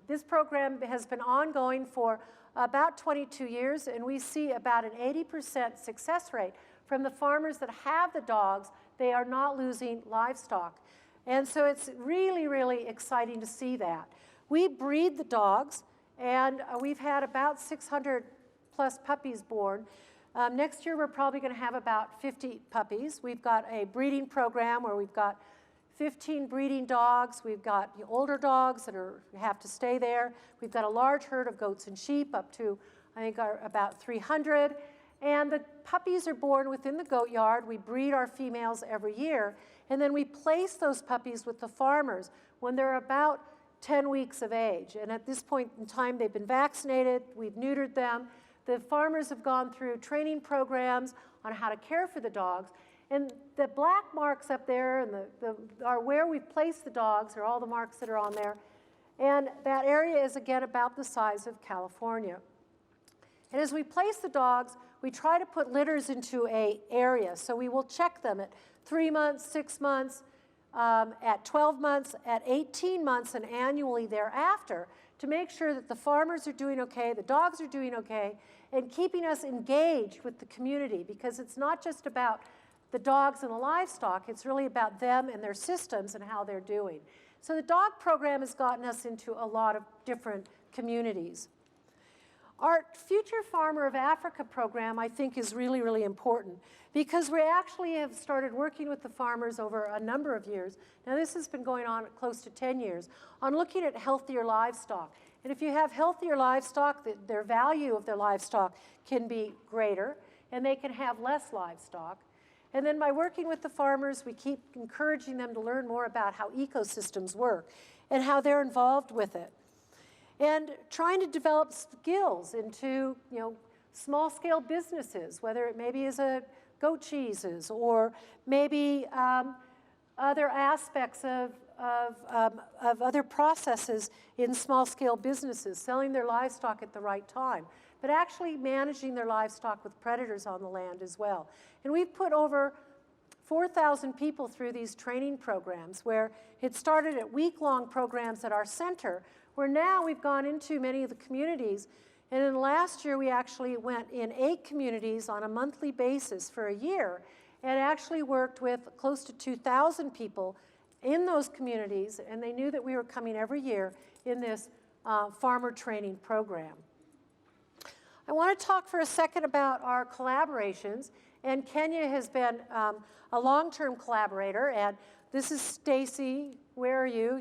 this program has been ongoing for about 22 years, and we see about an 80% success rate from the farmers that have the dogs. They are not losing livestock. And so it's really, really exciting to see that. We breed the dogs, and we've had about 600 plus puppies born. Next year, we're probably going to have about 50 puppies. We've got a breeding program where we've got 15 breeding dogs. We've got the older dogs that have to stay there. We've got a large herd of goats and sheep, up to, I think, about 300. And the puppies are born within the goat yard. We breed our females every year. And then we place those puppies with the farmers when they're about 10 weeks of age. And at this point in time, they've been vaccinated. We've neutered them. The farmers have gone through training programs on how to care for the dogs. And the black marks up there and are where we've placed the dogs, are all the marks that are on there. And that area is, again, about the size of California. And as we place the dogs, we try to put litters into an area. So we will check them at 3 months, 6 months, at 12 months, at 18 months, and annually thereafter to make sure that the farmers are doing okay, the dogs are doing okay, and keeping us engaged with the community, because it's not just about the dogs and the livestock, it's really about them and their systems and how they're doing. So the dog program has gotten us into a lot of different communities. Our Future Farmer of Africa program, I think, is really, really important because we actually have started working with the farmers over a number of years. Now, this has been going on close to 10 years on looking at healthier livestock. And if you have healthier livestock, their value of their livestock can be greater, and they can have less livestock. And then by working with the farmers, we keep encouraging them to learn more about how ecosystems work and how they're involved with it. And trying to develop skills into, small-scale businesses, whether it maybe is a goat cheeses or maybe other aspects of other processes in small-scale businesses, selling their livestock at the right time, but actually managing their livestock with predators on the land as well. And we've put over 4,000 people through these training programs where it started at week-long programs at our center, where now we've gone into many of the communities. And in last year, we actually went in 8 communities on a monthly basis for a year and actually worked with close to 2,000 people in those communities, and they knew that we were coming every year in this farmer training program. I want to talk for a second about our collaborations, and Kenya has been a long-term collaborator, and this is Stacy, where are you?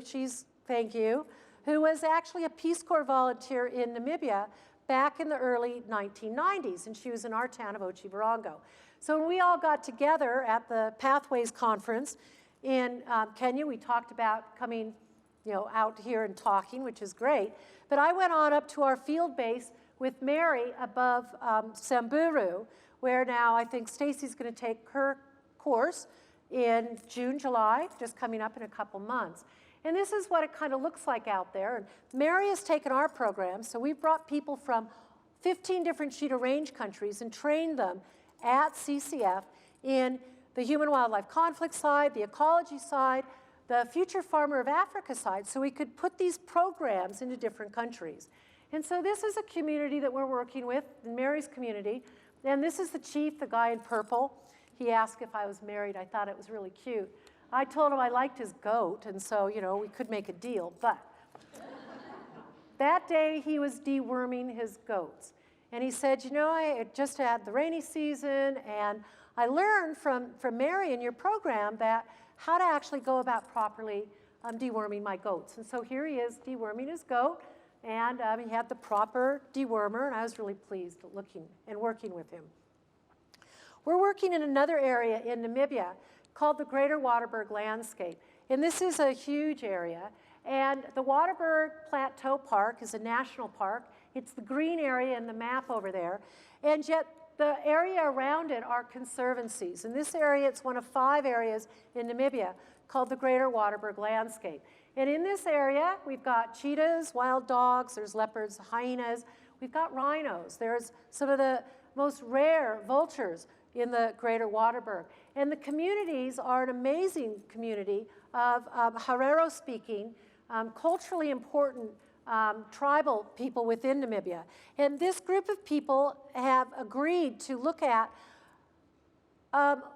Thank you, who was actually a Peace Corps volunteer in Namibia back in the early 1990s, and she was in our town of Ochibarongo. So when we all got together at the Pathways Conference in Kenya, we talked about coming out here and talking, which is great. But I went on up to our field base with Mary above Samburu, where now I think Stacy's going to take her course in June, July, just coming up in a couple months. And this is what it kind of looks like out there. And Mary has taken our program, so we've brought people from 15 different cheetah range countries and trained them at CCF in the human-wildlife conflict side, the ecology side, the Future Farmer of Africa side, so we could put these programs into different countries. And so this is a community that we're working with, Mary's community, and this is the chief, the guy in purple. He asked if I was married. I thought it was really cute. I told him I liked his goat, and so, we could make a deal, but that day he was deworming his goats. And he said, I just had the rainy season, and I learned from Mary in your program that how to actually go about properly deworming my goats. And so here he is deworming his goat, and he had the proper dewormer, and I was really pleased looking and working with him. We're working in another area in Namibia called the Greater Waterberg Landscape. And this is a huge area. And the Waterberg Plateau Park is a national park. It's the green area in the map over there. And yet the area around it are conservancies. In this area, it's one of 5 areas in Namibia called the Greater Waterberg Landscape. And in this area, we've got cheetahs, wild dogs, there's leopards, hyenas, we've got rhinos, there's some of the most rare vultures in the Greater Waterberg. And the communities are an amazing community of Herero-speaking, culturally important tribal people within Namibia. And this group of people have agreed to look at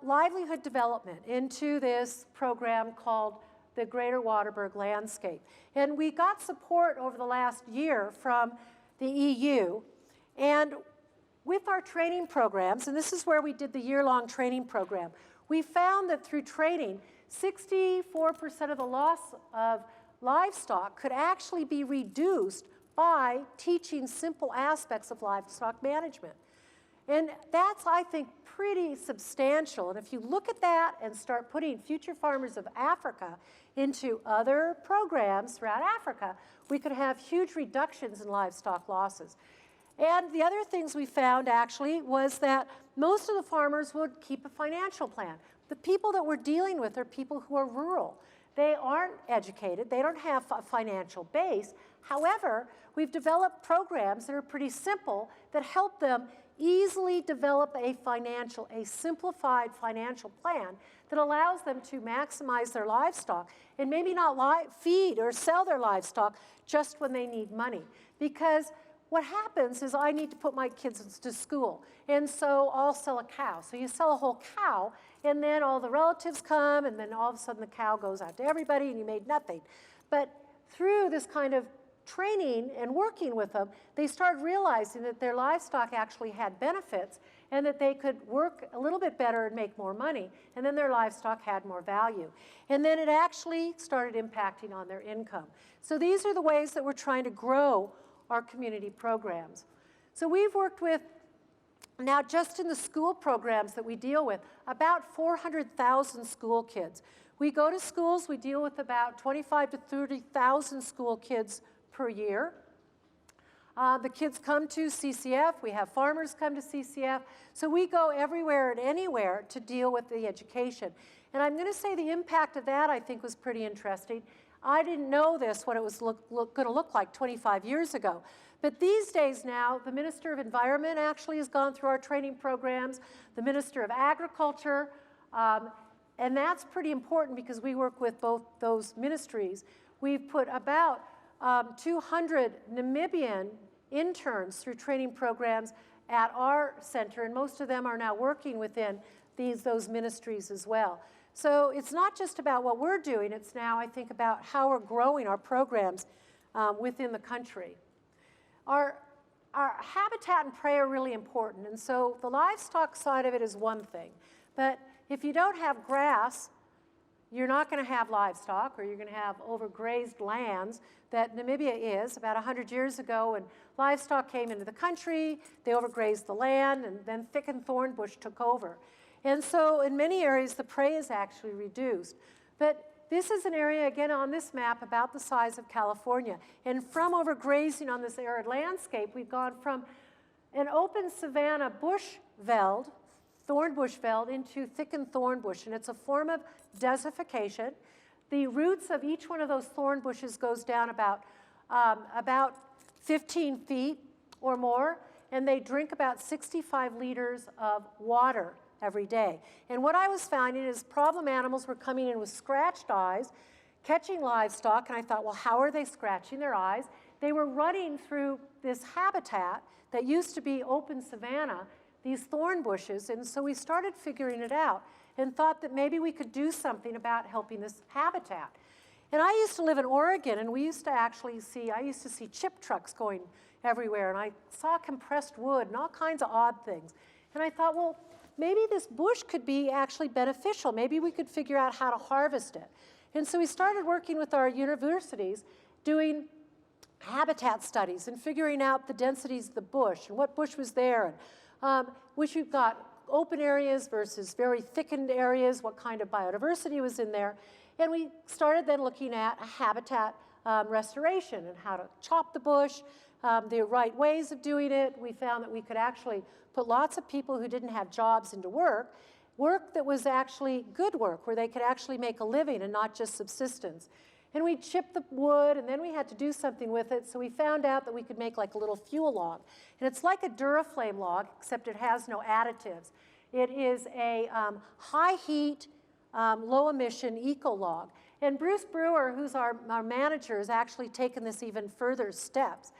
livelihood development into this program called the Greater Waterberg Landscape. And we got support over the last year from the EU. And with our training programs, and this is where we did the year-long training program, we found that through training, 64% of the loss of livestock could actually be reduced by teaching simple aspects of livestock management. And that's, I think, pretty substantial. And if you look at that and start putting Future Farmers of Africa into other programs throughout Africa, we could have huge reductions in livestock losses. And the other things we found, actually, was that most of the farmers would keep a financial plan. The people that we're dealing with are people who are rural. They aren't educated. They don't have a financial base. However, we've developed programs that are pretty simple that help them easily develop a simplified financial plan that allows them to maximize their livestock and maybe not feed or sell their livestock just when they need money. Because what happens is I need to put my kids to school, and so I'll sell a cow. So you sell a whole cow, and then all the relatives come, and then all of a sudden the cow goes out to everybody, and you made nothing. But through this kind of training and working with them, they started realizing that their livestock actually had benefits and that they could work a little bit better and make more money, and then their livestock had more value. And then it actually started impacting on their income. So these are the ways that we're trying to grow our community programs. So we've worked with, now just in the school programs that we deal with, about 400,000 school kids. We go to schools, we deal with about 25 to 30,000 school kids per year. The kids come to CCF, we have farmers come to CCF, so we go everywhere and anywhere to deal with the education. And I'm going to say the impact of that, I think, was pretty interesting. I didn't know this, what it was going to look like 25 years ago. But these days now, the Minister of Environment actually has gone through our training programs, the Minister of Agriculture, and that's pretty important because we work with both those ministries. We've put about 200 Namibian interns through training programs at our center, and most of them are now working within those ministries as well. So it's not just about what we're doing, it's now, I think, about how we're growing our programs within the country. Our habitat and prey are really important, and so the livestock side of it is one thing. But if you don't have grass, you're not going to have livestock, or you're going to have overgrazed lands that Namibia is. About 100 years ago, when livestock came into the country, they overgrazed the land, and then thick and thorn bush took over. And so in many areas, the prey is actually reduced. But this is an area, again, on this map about the size of California. And from overgrazing on this arid landscape, we've gone from an open savanna bush veld, thorn bush veld, into thickened thorn bush. And it's a form of desertification. The roots of each one of those thorn bushes goes down about 15 feet or more, and they drink about 65 liters of water every day. And what I was finding is problem animals were coming in with scratched eyes, catching livestock, and I thought, well, how are they scratching their eyes? They were running through this habitat that used to be open savanna, these thorn bushes, and so we started figuring it out and thought that maybe we could do something about helping this habitat. And I used to live in Oregon, and we used to actually I used to see chip trucks going everywhere, and I saw compressed wood and all kinds of odd things. And I thought, well, maybe this bush could be actually beneficial. Maybe we could figure out how to harvest it. And so we started working with our universities, doing habitat studies and figuring out the densities of the bush and what bush was there, and which we've got open areas versus very thickened areas, what kind of biodiversity was in there. And we started then looking at a habitat restoration and how to chop the bush, the right ways of doing it. We found that we could actually put lots of people who didn't have jobs into work that was actually good work, where they could actually make a living and not just subsistence. And we chipped the wood, and then we had to do something with it, so we found out that we could make like a little fuel log. And it's like a Duraflame log, except it has no additives. It is a high heat, low emission eco log. And Bruce Brewer, who's our manager, has actually taken this even further steps.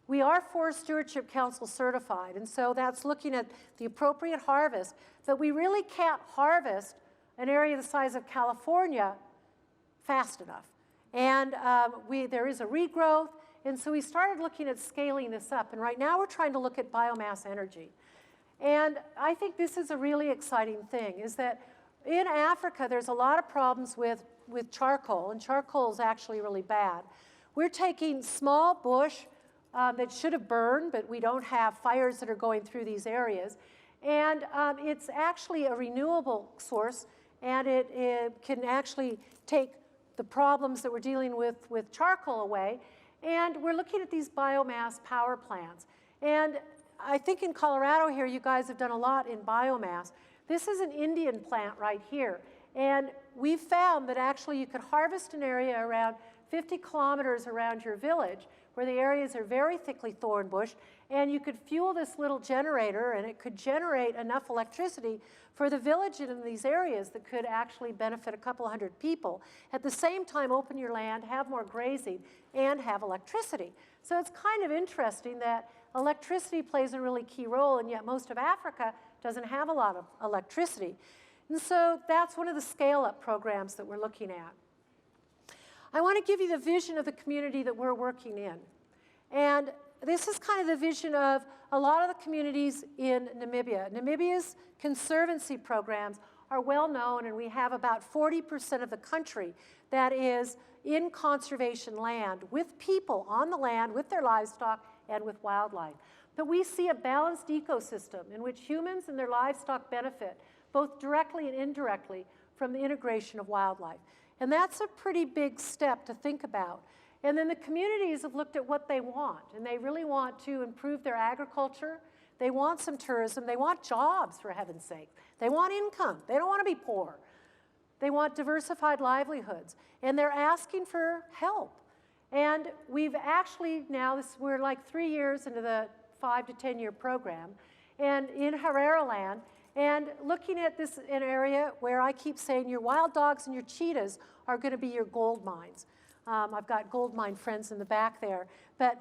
We are Forest Stewardship Council certified, and so that's looking at the appropriate harvest, but we really can't harvest an area the size of California fast enough. And there is a regrowth, and so we started looking at scaling this up, and right now we're trying to look at biomass energy. And I think this is a really exciting thing, is that in Africa there's a lot of problems with charcoal, and charcoal is actually really bad. We're taking small bush that should have burned, but we don't have fires that are going through these areas. And it's actually a renewable source, and it can actually take the problems that we're dealing with charcoal away. And we're looking at these biomass power plants. And I think in Colorado here, you guys have done a lot in biomass. This is an Indian plant right here. And we found that actually you could harvest an area around 50 kilometers around your village, where the areas are very thickly thorn bush, And you could fuel this little generator, and it could generate enough electricity for the village in these areas that could actually benefit a couple hundred people. At the same time, open your land, have more grazing, and have electricity. So it's kind of interesting that electricity plays a really key role, and yet most of Africa doesn't have a lot of electricity. And so that's one of the scale-up programs that we're looking at. I want to give you the vision of the community that we're working in. And this is kind of the vision of a lot of the communities in Namibia. Namibia's conservancy programs are well known, and we have about 40% of the country that is in conservation land with people on the land, with their livestock, and with wildlife. But we see a balanced ecosystem in which humans and their livestock benefit, both directly and indirectly, from the integration of wildlife. And that's a pretty big step to think about. And then the communities have looked at what they want, and they really want to improve their agriculture. They want some tourism. They want jobs, for heaven's sake. They want income. They don't want to be poor. They want diversified livelihoods. And they're asking for help. And we've actually now, we're like 3 years into the 5 to 10 year program, and in Herero land, and looking at this an area where I keep saying your wild dogs and your cheetahs are going to be your gold mines. I've got gold mine friends in the back there. But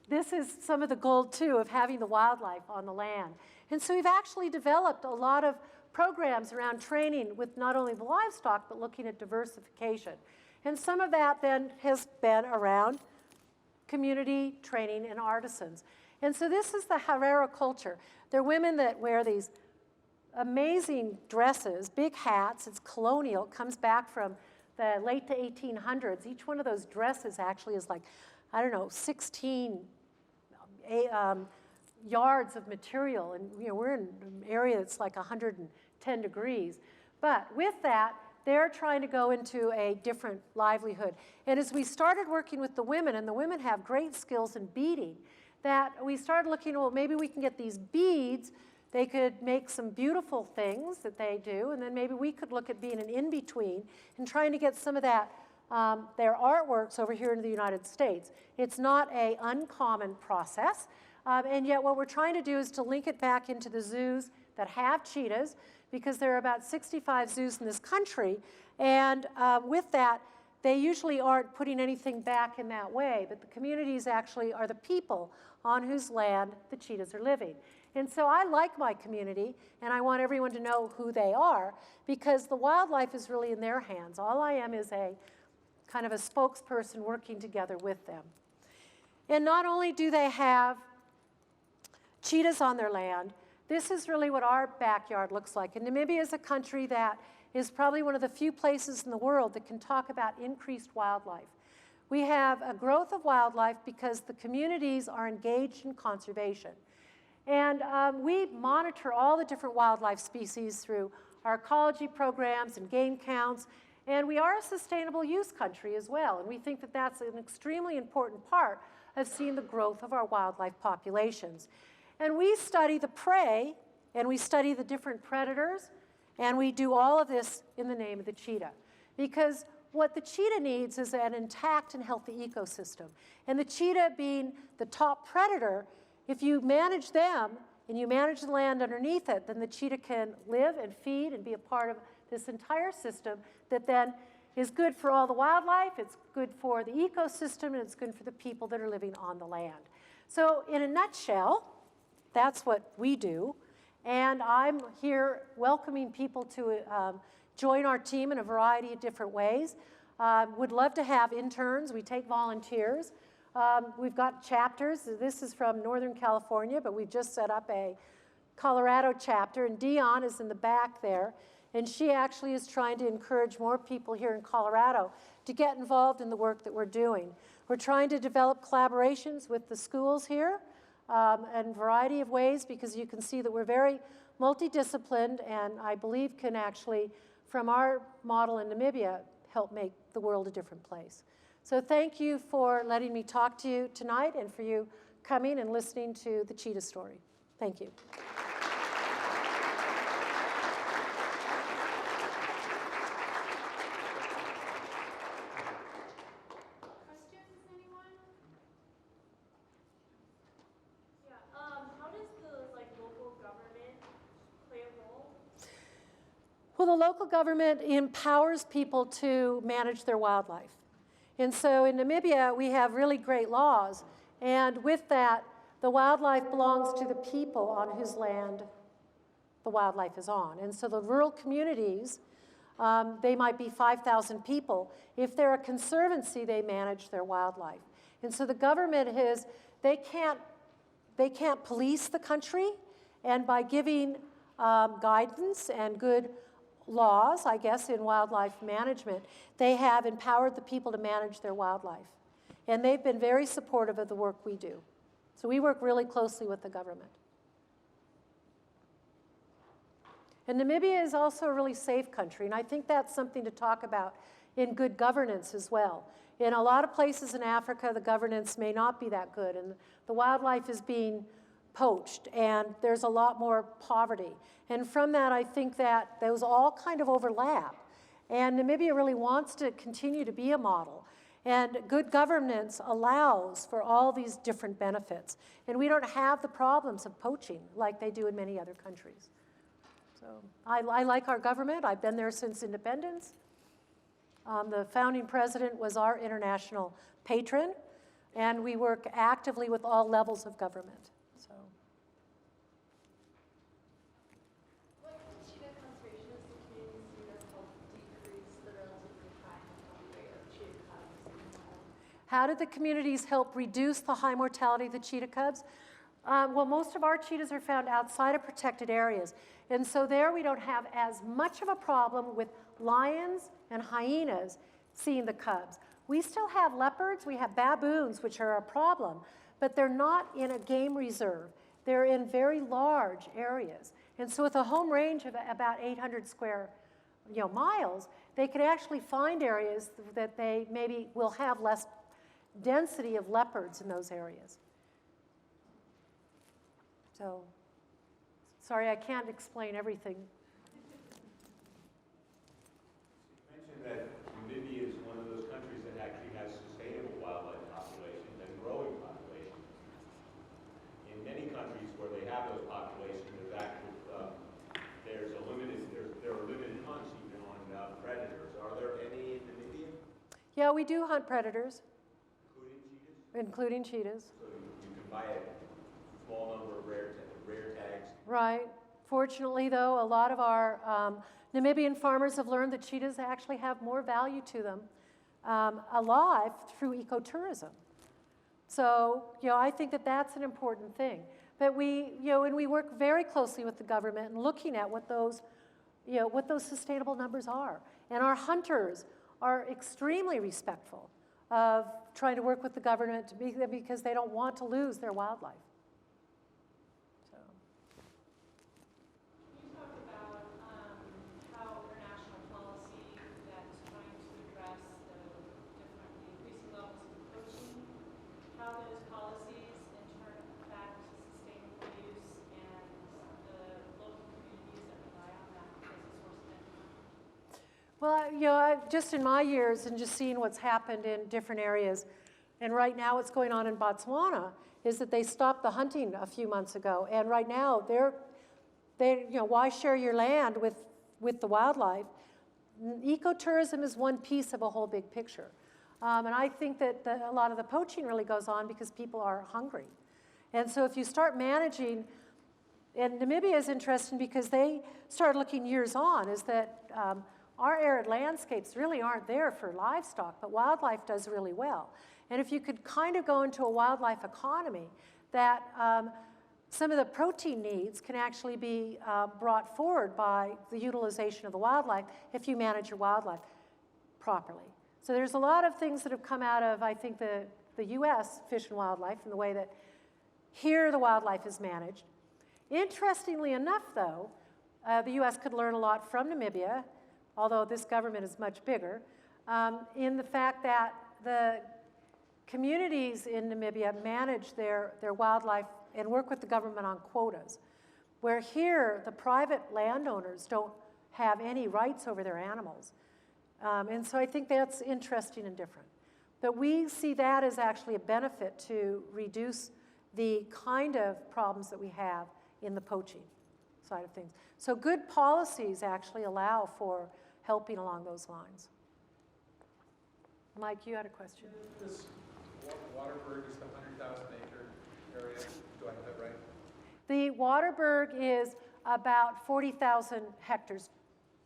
this is some of the gold, too, of having the wildlife on the land. And so we've actually developed a lot of programs around training with not only the livestock, but looking at diversification. And some of that then has been around community training and artisans. And so this is the Herero culture. They're women that wear these amazing dresses, big hats. It's colonial. It comes back from the late to 1800s. Each one of those dresses actually is like, I don't know, 16 yards of material. And we're in an area that's like 110 degrees. But with that, they're trying to go into a different livelihood. And as we started working with the women, and the women have great skills in beading, that we started looking, well, maybe we can get these beads. They could make some beautiful things that they do, and then maybe we could look at being an in-between and trying to get some of that, their artworks over here in the United States. It's not an uncommon process, and yet what we're trying to do is to link it back into the zoos that have cheetahs, because there are about 65 zoos in this country, and with that, they usually aren't putting anything back in that way, but the communities actually are the people on whose land the cheetahs are living. And so I like my community, and I want everyone to know who they are, because the wildlife is really in their hands. All I am is a kind of a spokesperson working together with them. And not only do they have cheetahs on their land, this is really what our backyard looks like. And Namibia is a country that is probably one of the few places in the world that can talk about increased wildlife. We have a growth of wildlife because the communities are engaged in conservation. And we monitor all the different wildlife species through our ecology programs and game counts. And we are a sustainable use country as well. And we think that that's an extremely important part of seeing the growth of our wildlife populations. And we study the prey, and we study the different predators, and we do all of this in the name of the cheetah. Because what the cheetah needs is an intact and healthy ecosystem. And the cheetah being the top predator, if you manage them and you manage the land underneath it, then the cheetah can live and feed and be a part of this entire system that then is good for all the wildlife, it's good for the ecosystem, and it's good for the people that are living on the land. So in a nutshell, that's what we do. And I'm here welcoming people to join our team in a variety of different ways. Would love to have interns. We take volunteers. We've got chapters. This is from Northern California, but we've just set up a Colorado chapter, and Dion is in the back there, and she actually is trying to encourage more people here in Colorado to get involved in the work that we're doing. We're trying to develop collaborations with the schools here in a variety of ways, because you can see that we're very multidisciplined, and I believe can actually, from our model in Namibia, help make the world a different place. So thank you for letting me talk to you tonight, and for you coming and listening to the cheetah story. Thank you. Questions, anyone? Well, the local government empowers people to manage their wildlife. And so in Namibia, we have really great laws. And with that, the wildlife belongs to the people on whose land the wildlife is on. And so the rural communities, they might be 5,000 people. If they're a conservancy, they manage their wildlife. And so the government they can't police the country. And by giving guidance and good laws, I guess, in wildlife management, they have empowered the people to manage their wildlife. And they've been very supportive of the work we do. So we work really closely with the government. And Namibia is also a really safe country, and I think that's something to talk about in good governance as well. In a lot of places in Africa, the governance may not be that good, and the wildlife is being poached, and there's a lot more poverty. And from that, I think that those all kind of overlap. And Namibia really wants to continue to be a model. And good governance allows for all these different benefits. And we don't have the problems of poaching like they do in many other countries. So I like our government. I've been there since independence. The founding president was our international patron, and we work actively with all levels of government. So. What cheetah conservationists and communities do to help decrease the relatively high mortality rate of cheetah cubs in the wild? How did the communities help reduce the high mortality of the cheetah cubs? Well, most of our cheetahs are found outside of protected areas. And so there we don't have as much of a problem with lions and hyenas seeing the cubs. We still have leopards, we have baboons, which are a problem, but they're not in a game reserve. They're in very large areas. And so with a home range of about 800 square miles, they could actually find areas that they maybe will have less density of leopards in those areas. So, sorry, I can't explain everything. You mentioned that Namibia is one of those countries that actually has sustainable wildlife populations and growing populations. In many countries where they have those populations, there are limited hunts even on predators. Are there any in Namibia? Yeah, we do hunt predators. Including cheetahs? Including cheetahs. So you can buy a small number of rare tags. Right. Fortunately, though, a lot of our Namibian farmers have learned that cheetahs actually have more value to them alive through ecotourism. So, I think that that's an important thing. But and we work very closely with the government and looking at what those sustainable numbers are. And our hunters are extremely respectful of trying to work with the government because they don't want to lose their wildlife. So. Can you talk about how international policy that's trying to address the increasing levels of poaching, how those policies in turn affect sustainable use and the local communities that rely on that as a source of income? Well, just in my years and just seeing what's happened in different areas, and right now what's going on in Botswana is that they stopped the hunting a few months ago, and right now why share your land with the wildlife? Ecotourism is one piece of a whole big picture, and I think that a lot of the poaching really goes on because people are hungry, and so if you start managing. And Namibia is interesting because they started looking years on, is that our arid landscapes really aren't there for livestock, but wildlife does really well. And if you could kind of go into a wildlife economy, that some of the protein needs can actually be brought forward by the utilization of the wildlife if you manage your wildlife properly. So there's a lot of things that have come out of, I think, the U.S. Fish and Wildlife and the way that here the wildlife is managed. Interestingly enough, though, the U.S. could learn a lot from Namibia, although this government is much bigger, in the fact that the communities in Namibia manage their wildlife and work with the government on quotas, where here the private landowners don't have any rights over their animals. And so I think that's interesting and different. But we see that as actually a benefit to reduce the kind of problems that we have in the poaching. side of things. So good policies actually allow for helping along those lines. Mike, you had a question. This Waterberg is the 100,000 acre area. Do I have that right? The Waterberg is about 40,000 hectares,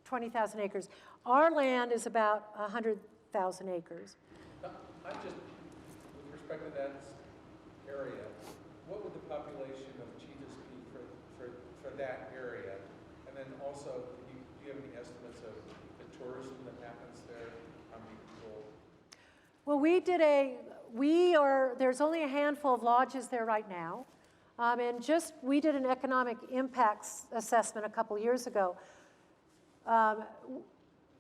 20,000 acres. Our land is about 100,000 acres. I'm just, with respect to that area, what would the population of cheetahs be for that area? And then also, do you have any estimates of the tourism that happens there? How many people? Well, there's only a handful of lodges there right now. And we did an economic impacts assessment a couple years ago,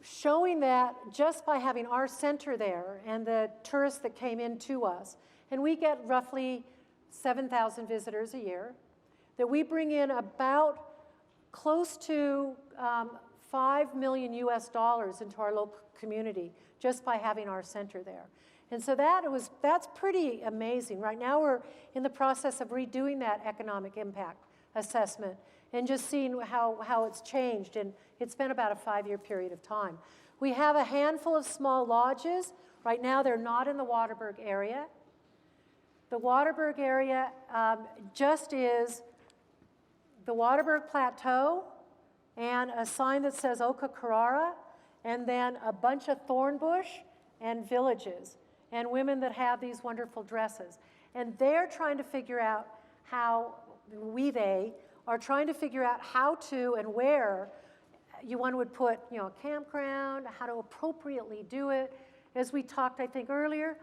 showing that just by having our center there and the tourists that came in to us, and we get roughly 7,000 visitors a year, that we bring in about close to $5 million into our local community just by having our center there. And so that's pretty amazing. Right now we're in the process of redoing that economic impact assessment and just seeing how it's changed. And it's been about a 5-year period of time. We have a handful of small lodges. Right now they're not in the Waterberg area. The Waterberg area just is the Waterberg Plateau and a sign that says Oka Carrara, and then a bunch of thorn bush and villages and women that have these wonderful dresses. And they're trying to figure out how, they are trying to figure out how to and where one would put, a campground, how to appropriately do it. As we talked, I think, earlier,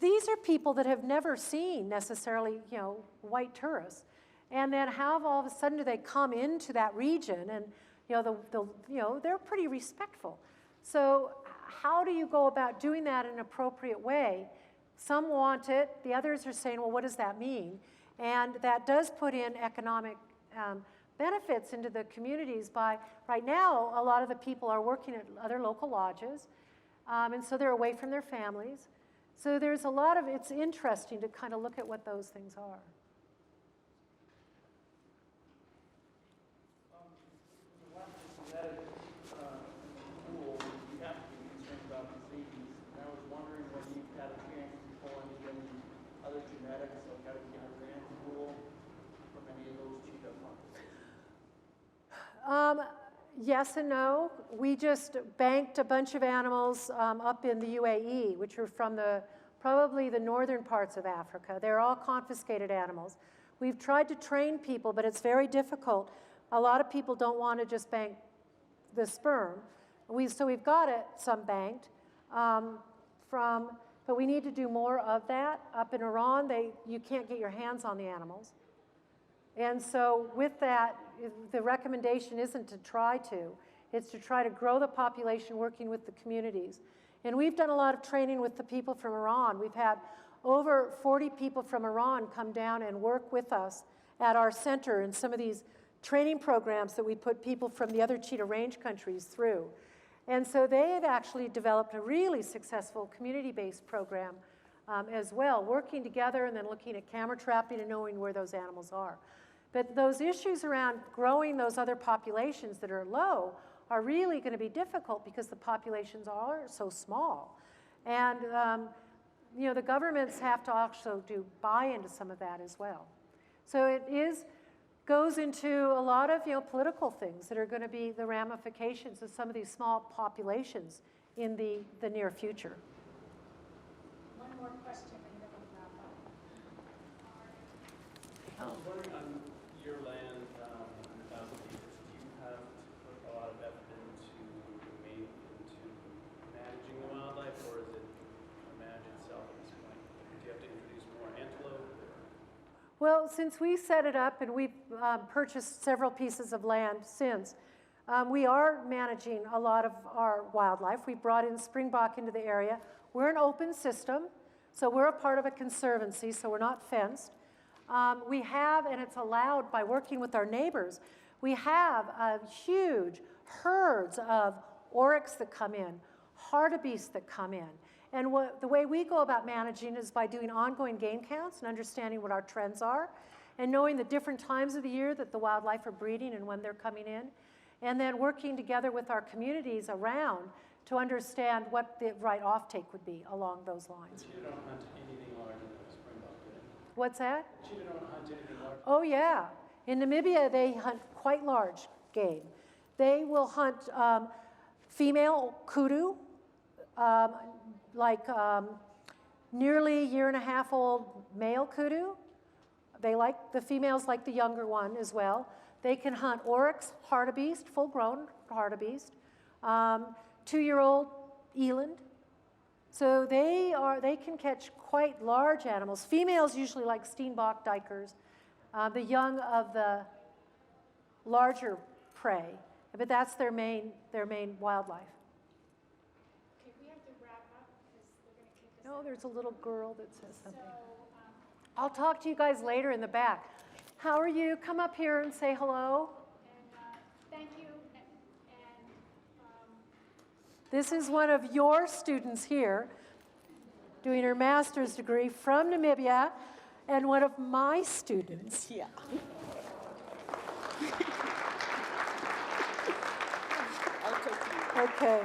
these are people that have never seen necessarily, white tourists. And then how all of a sudden do they come into that region and, they're pretty respectful. So how do you go about doing that in an appropriate way? Some want it. The others are saying, well, what does that mean? And that does put in economic benefits into the communities by, right now, a lot of the people are working at other local lodges, and so they're away from their families. So there's it's interesting to kind of look at what those things are. Yes and no. We just banked a bunch of animals up in the UAE, which are from probably the northern parts of Africa. They're all confiscated animals. We've tried to train people, but it's very difficult. A lot of people don't want to just bank the sperm. So we've got some banked but we need to do more of that. Up in Iran, you can't get your hands on the animals. And so with that, the recommendation isn't to try to. It's to try to grow the population working with the communities. And we've done a lot of training with the people from Iran. We've had over 40 people from Iran come down and work with us at our center in some of these training programs that we put people from the other cheetah range countries through. And so they've actually developed a really successful community-based program as well, working together and then looking at camera trapping and knowing where those animals are. But those issues around growing those other populations that are low are really going to be difficult because the populations are so small. And the governments have to also buy into some of that as well. So it goes into a lot of political things that are going to be the ramifications of some of these small populations in the near future. One more question and then we'll wrap up. I was wondering on your land, 100,000 acres, do you have to put a lot of effort into managing the wildlife, or is it manage itself at this point? Do you have to introduce more antelope? Well, since we set it up and we've purchased several pieces of land since, we are managing a lot of our wildlife. We brought in springbok into the area. We're an open system, so we're a part of a conservancy, so we're not fenced. We have, and it's allowed by working with our neighbors, we have huge herds of oryx that come in, hartebeest that come in. And the way we go about managing is by doing ongoing game counts and understanding what our trends are. and knowing the different times of the year that the wildlife are breeding and when they're coming in, and then working together with our communities around to understand what the right offtake would be along those lines. Cheetah don't hunt anything larger than a springbok, do they? What's that? Cheetah don't hunt anything larger. Oh, yeah. In Namibia, they hunt quite large game. They will hunt female kudu, nearly year-and-a-half-old male kudu. They like, the females like the younger one as well. They can hunt oryx, hartebeest, full-grown hartebeest, 2-year-old eland. So they can catch quite large animals. Females usually like steenbok dikers, the young of the larger prey, but that's their main wildlife. Okay, we have to wrap up because they're going to kick us No, out. there's a little girl that says something. So, I'll talk to you guys later in the back. How are you? Come up here and say hello. and thank you. And This is one of your students here doing her master's degree from Namibia, and one of my students. Yeah. I'll take you. Okay.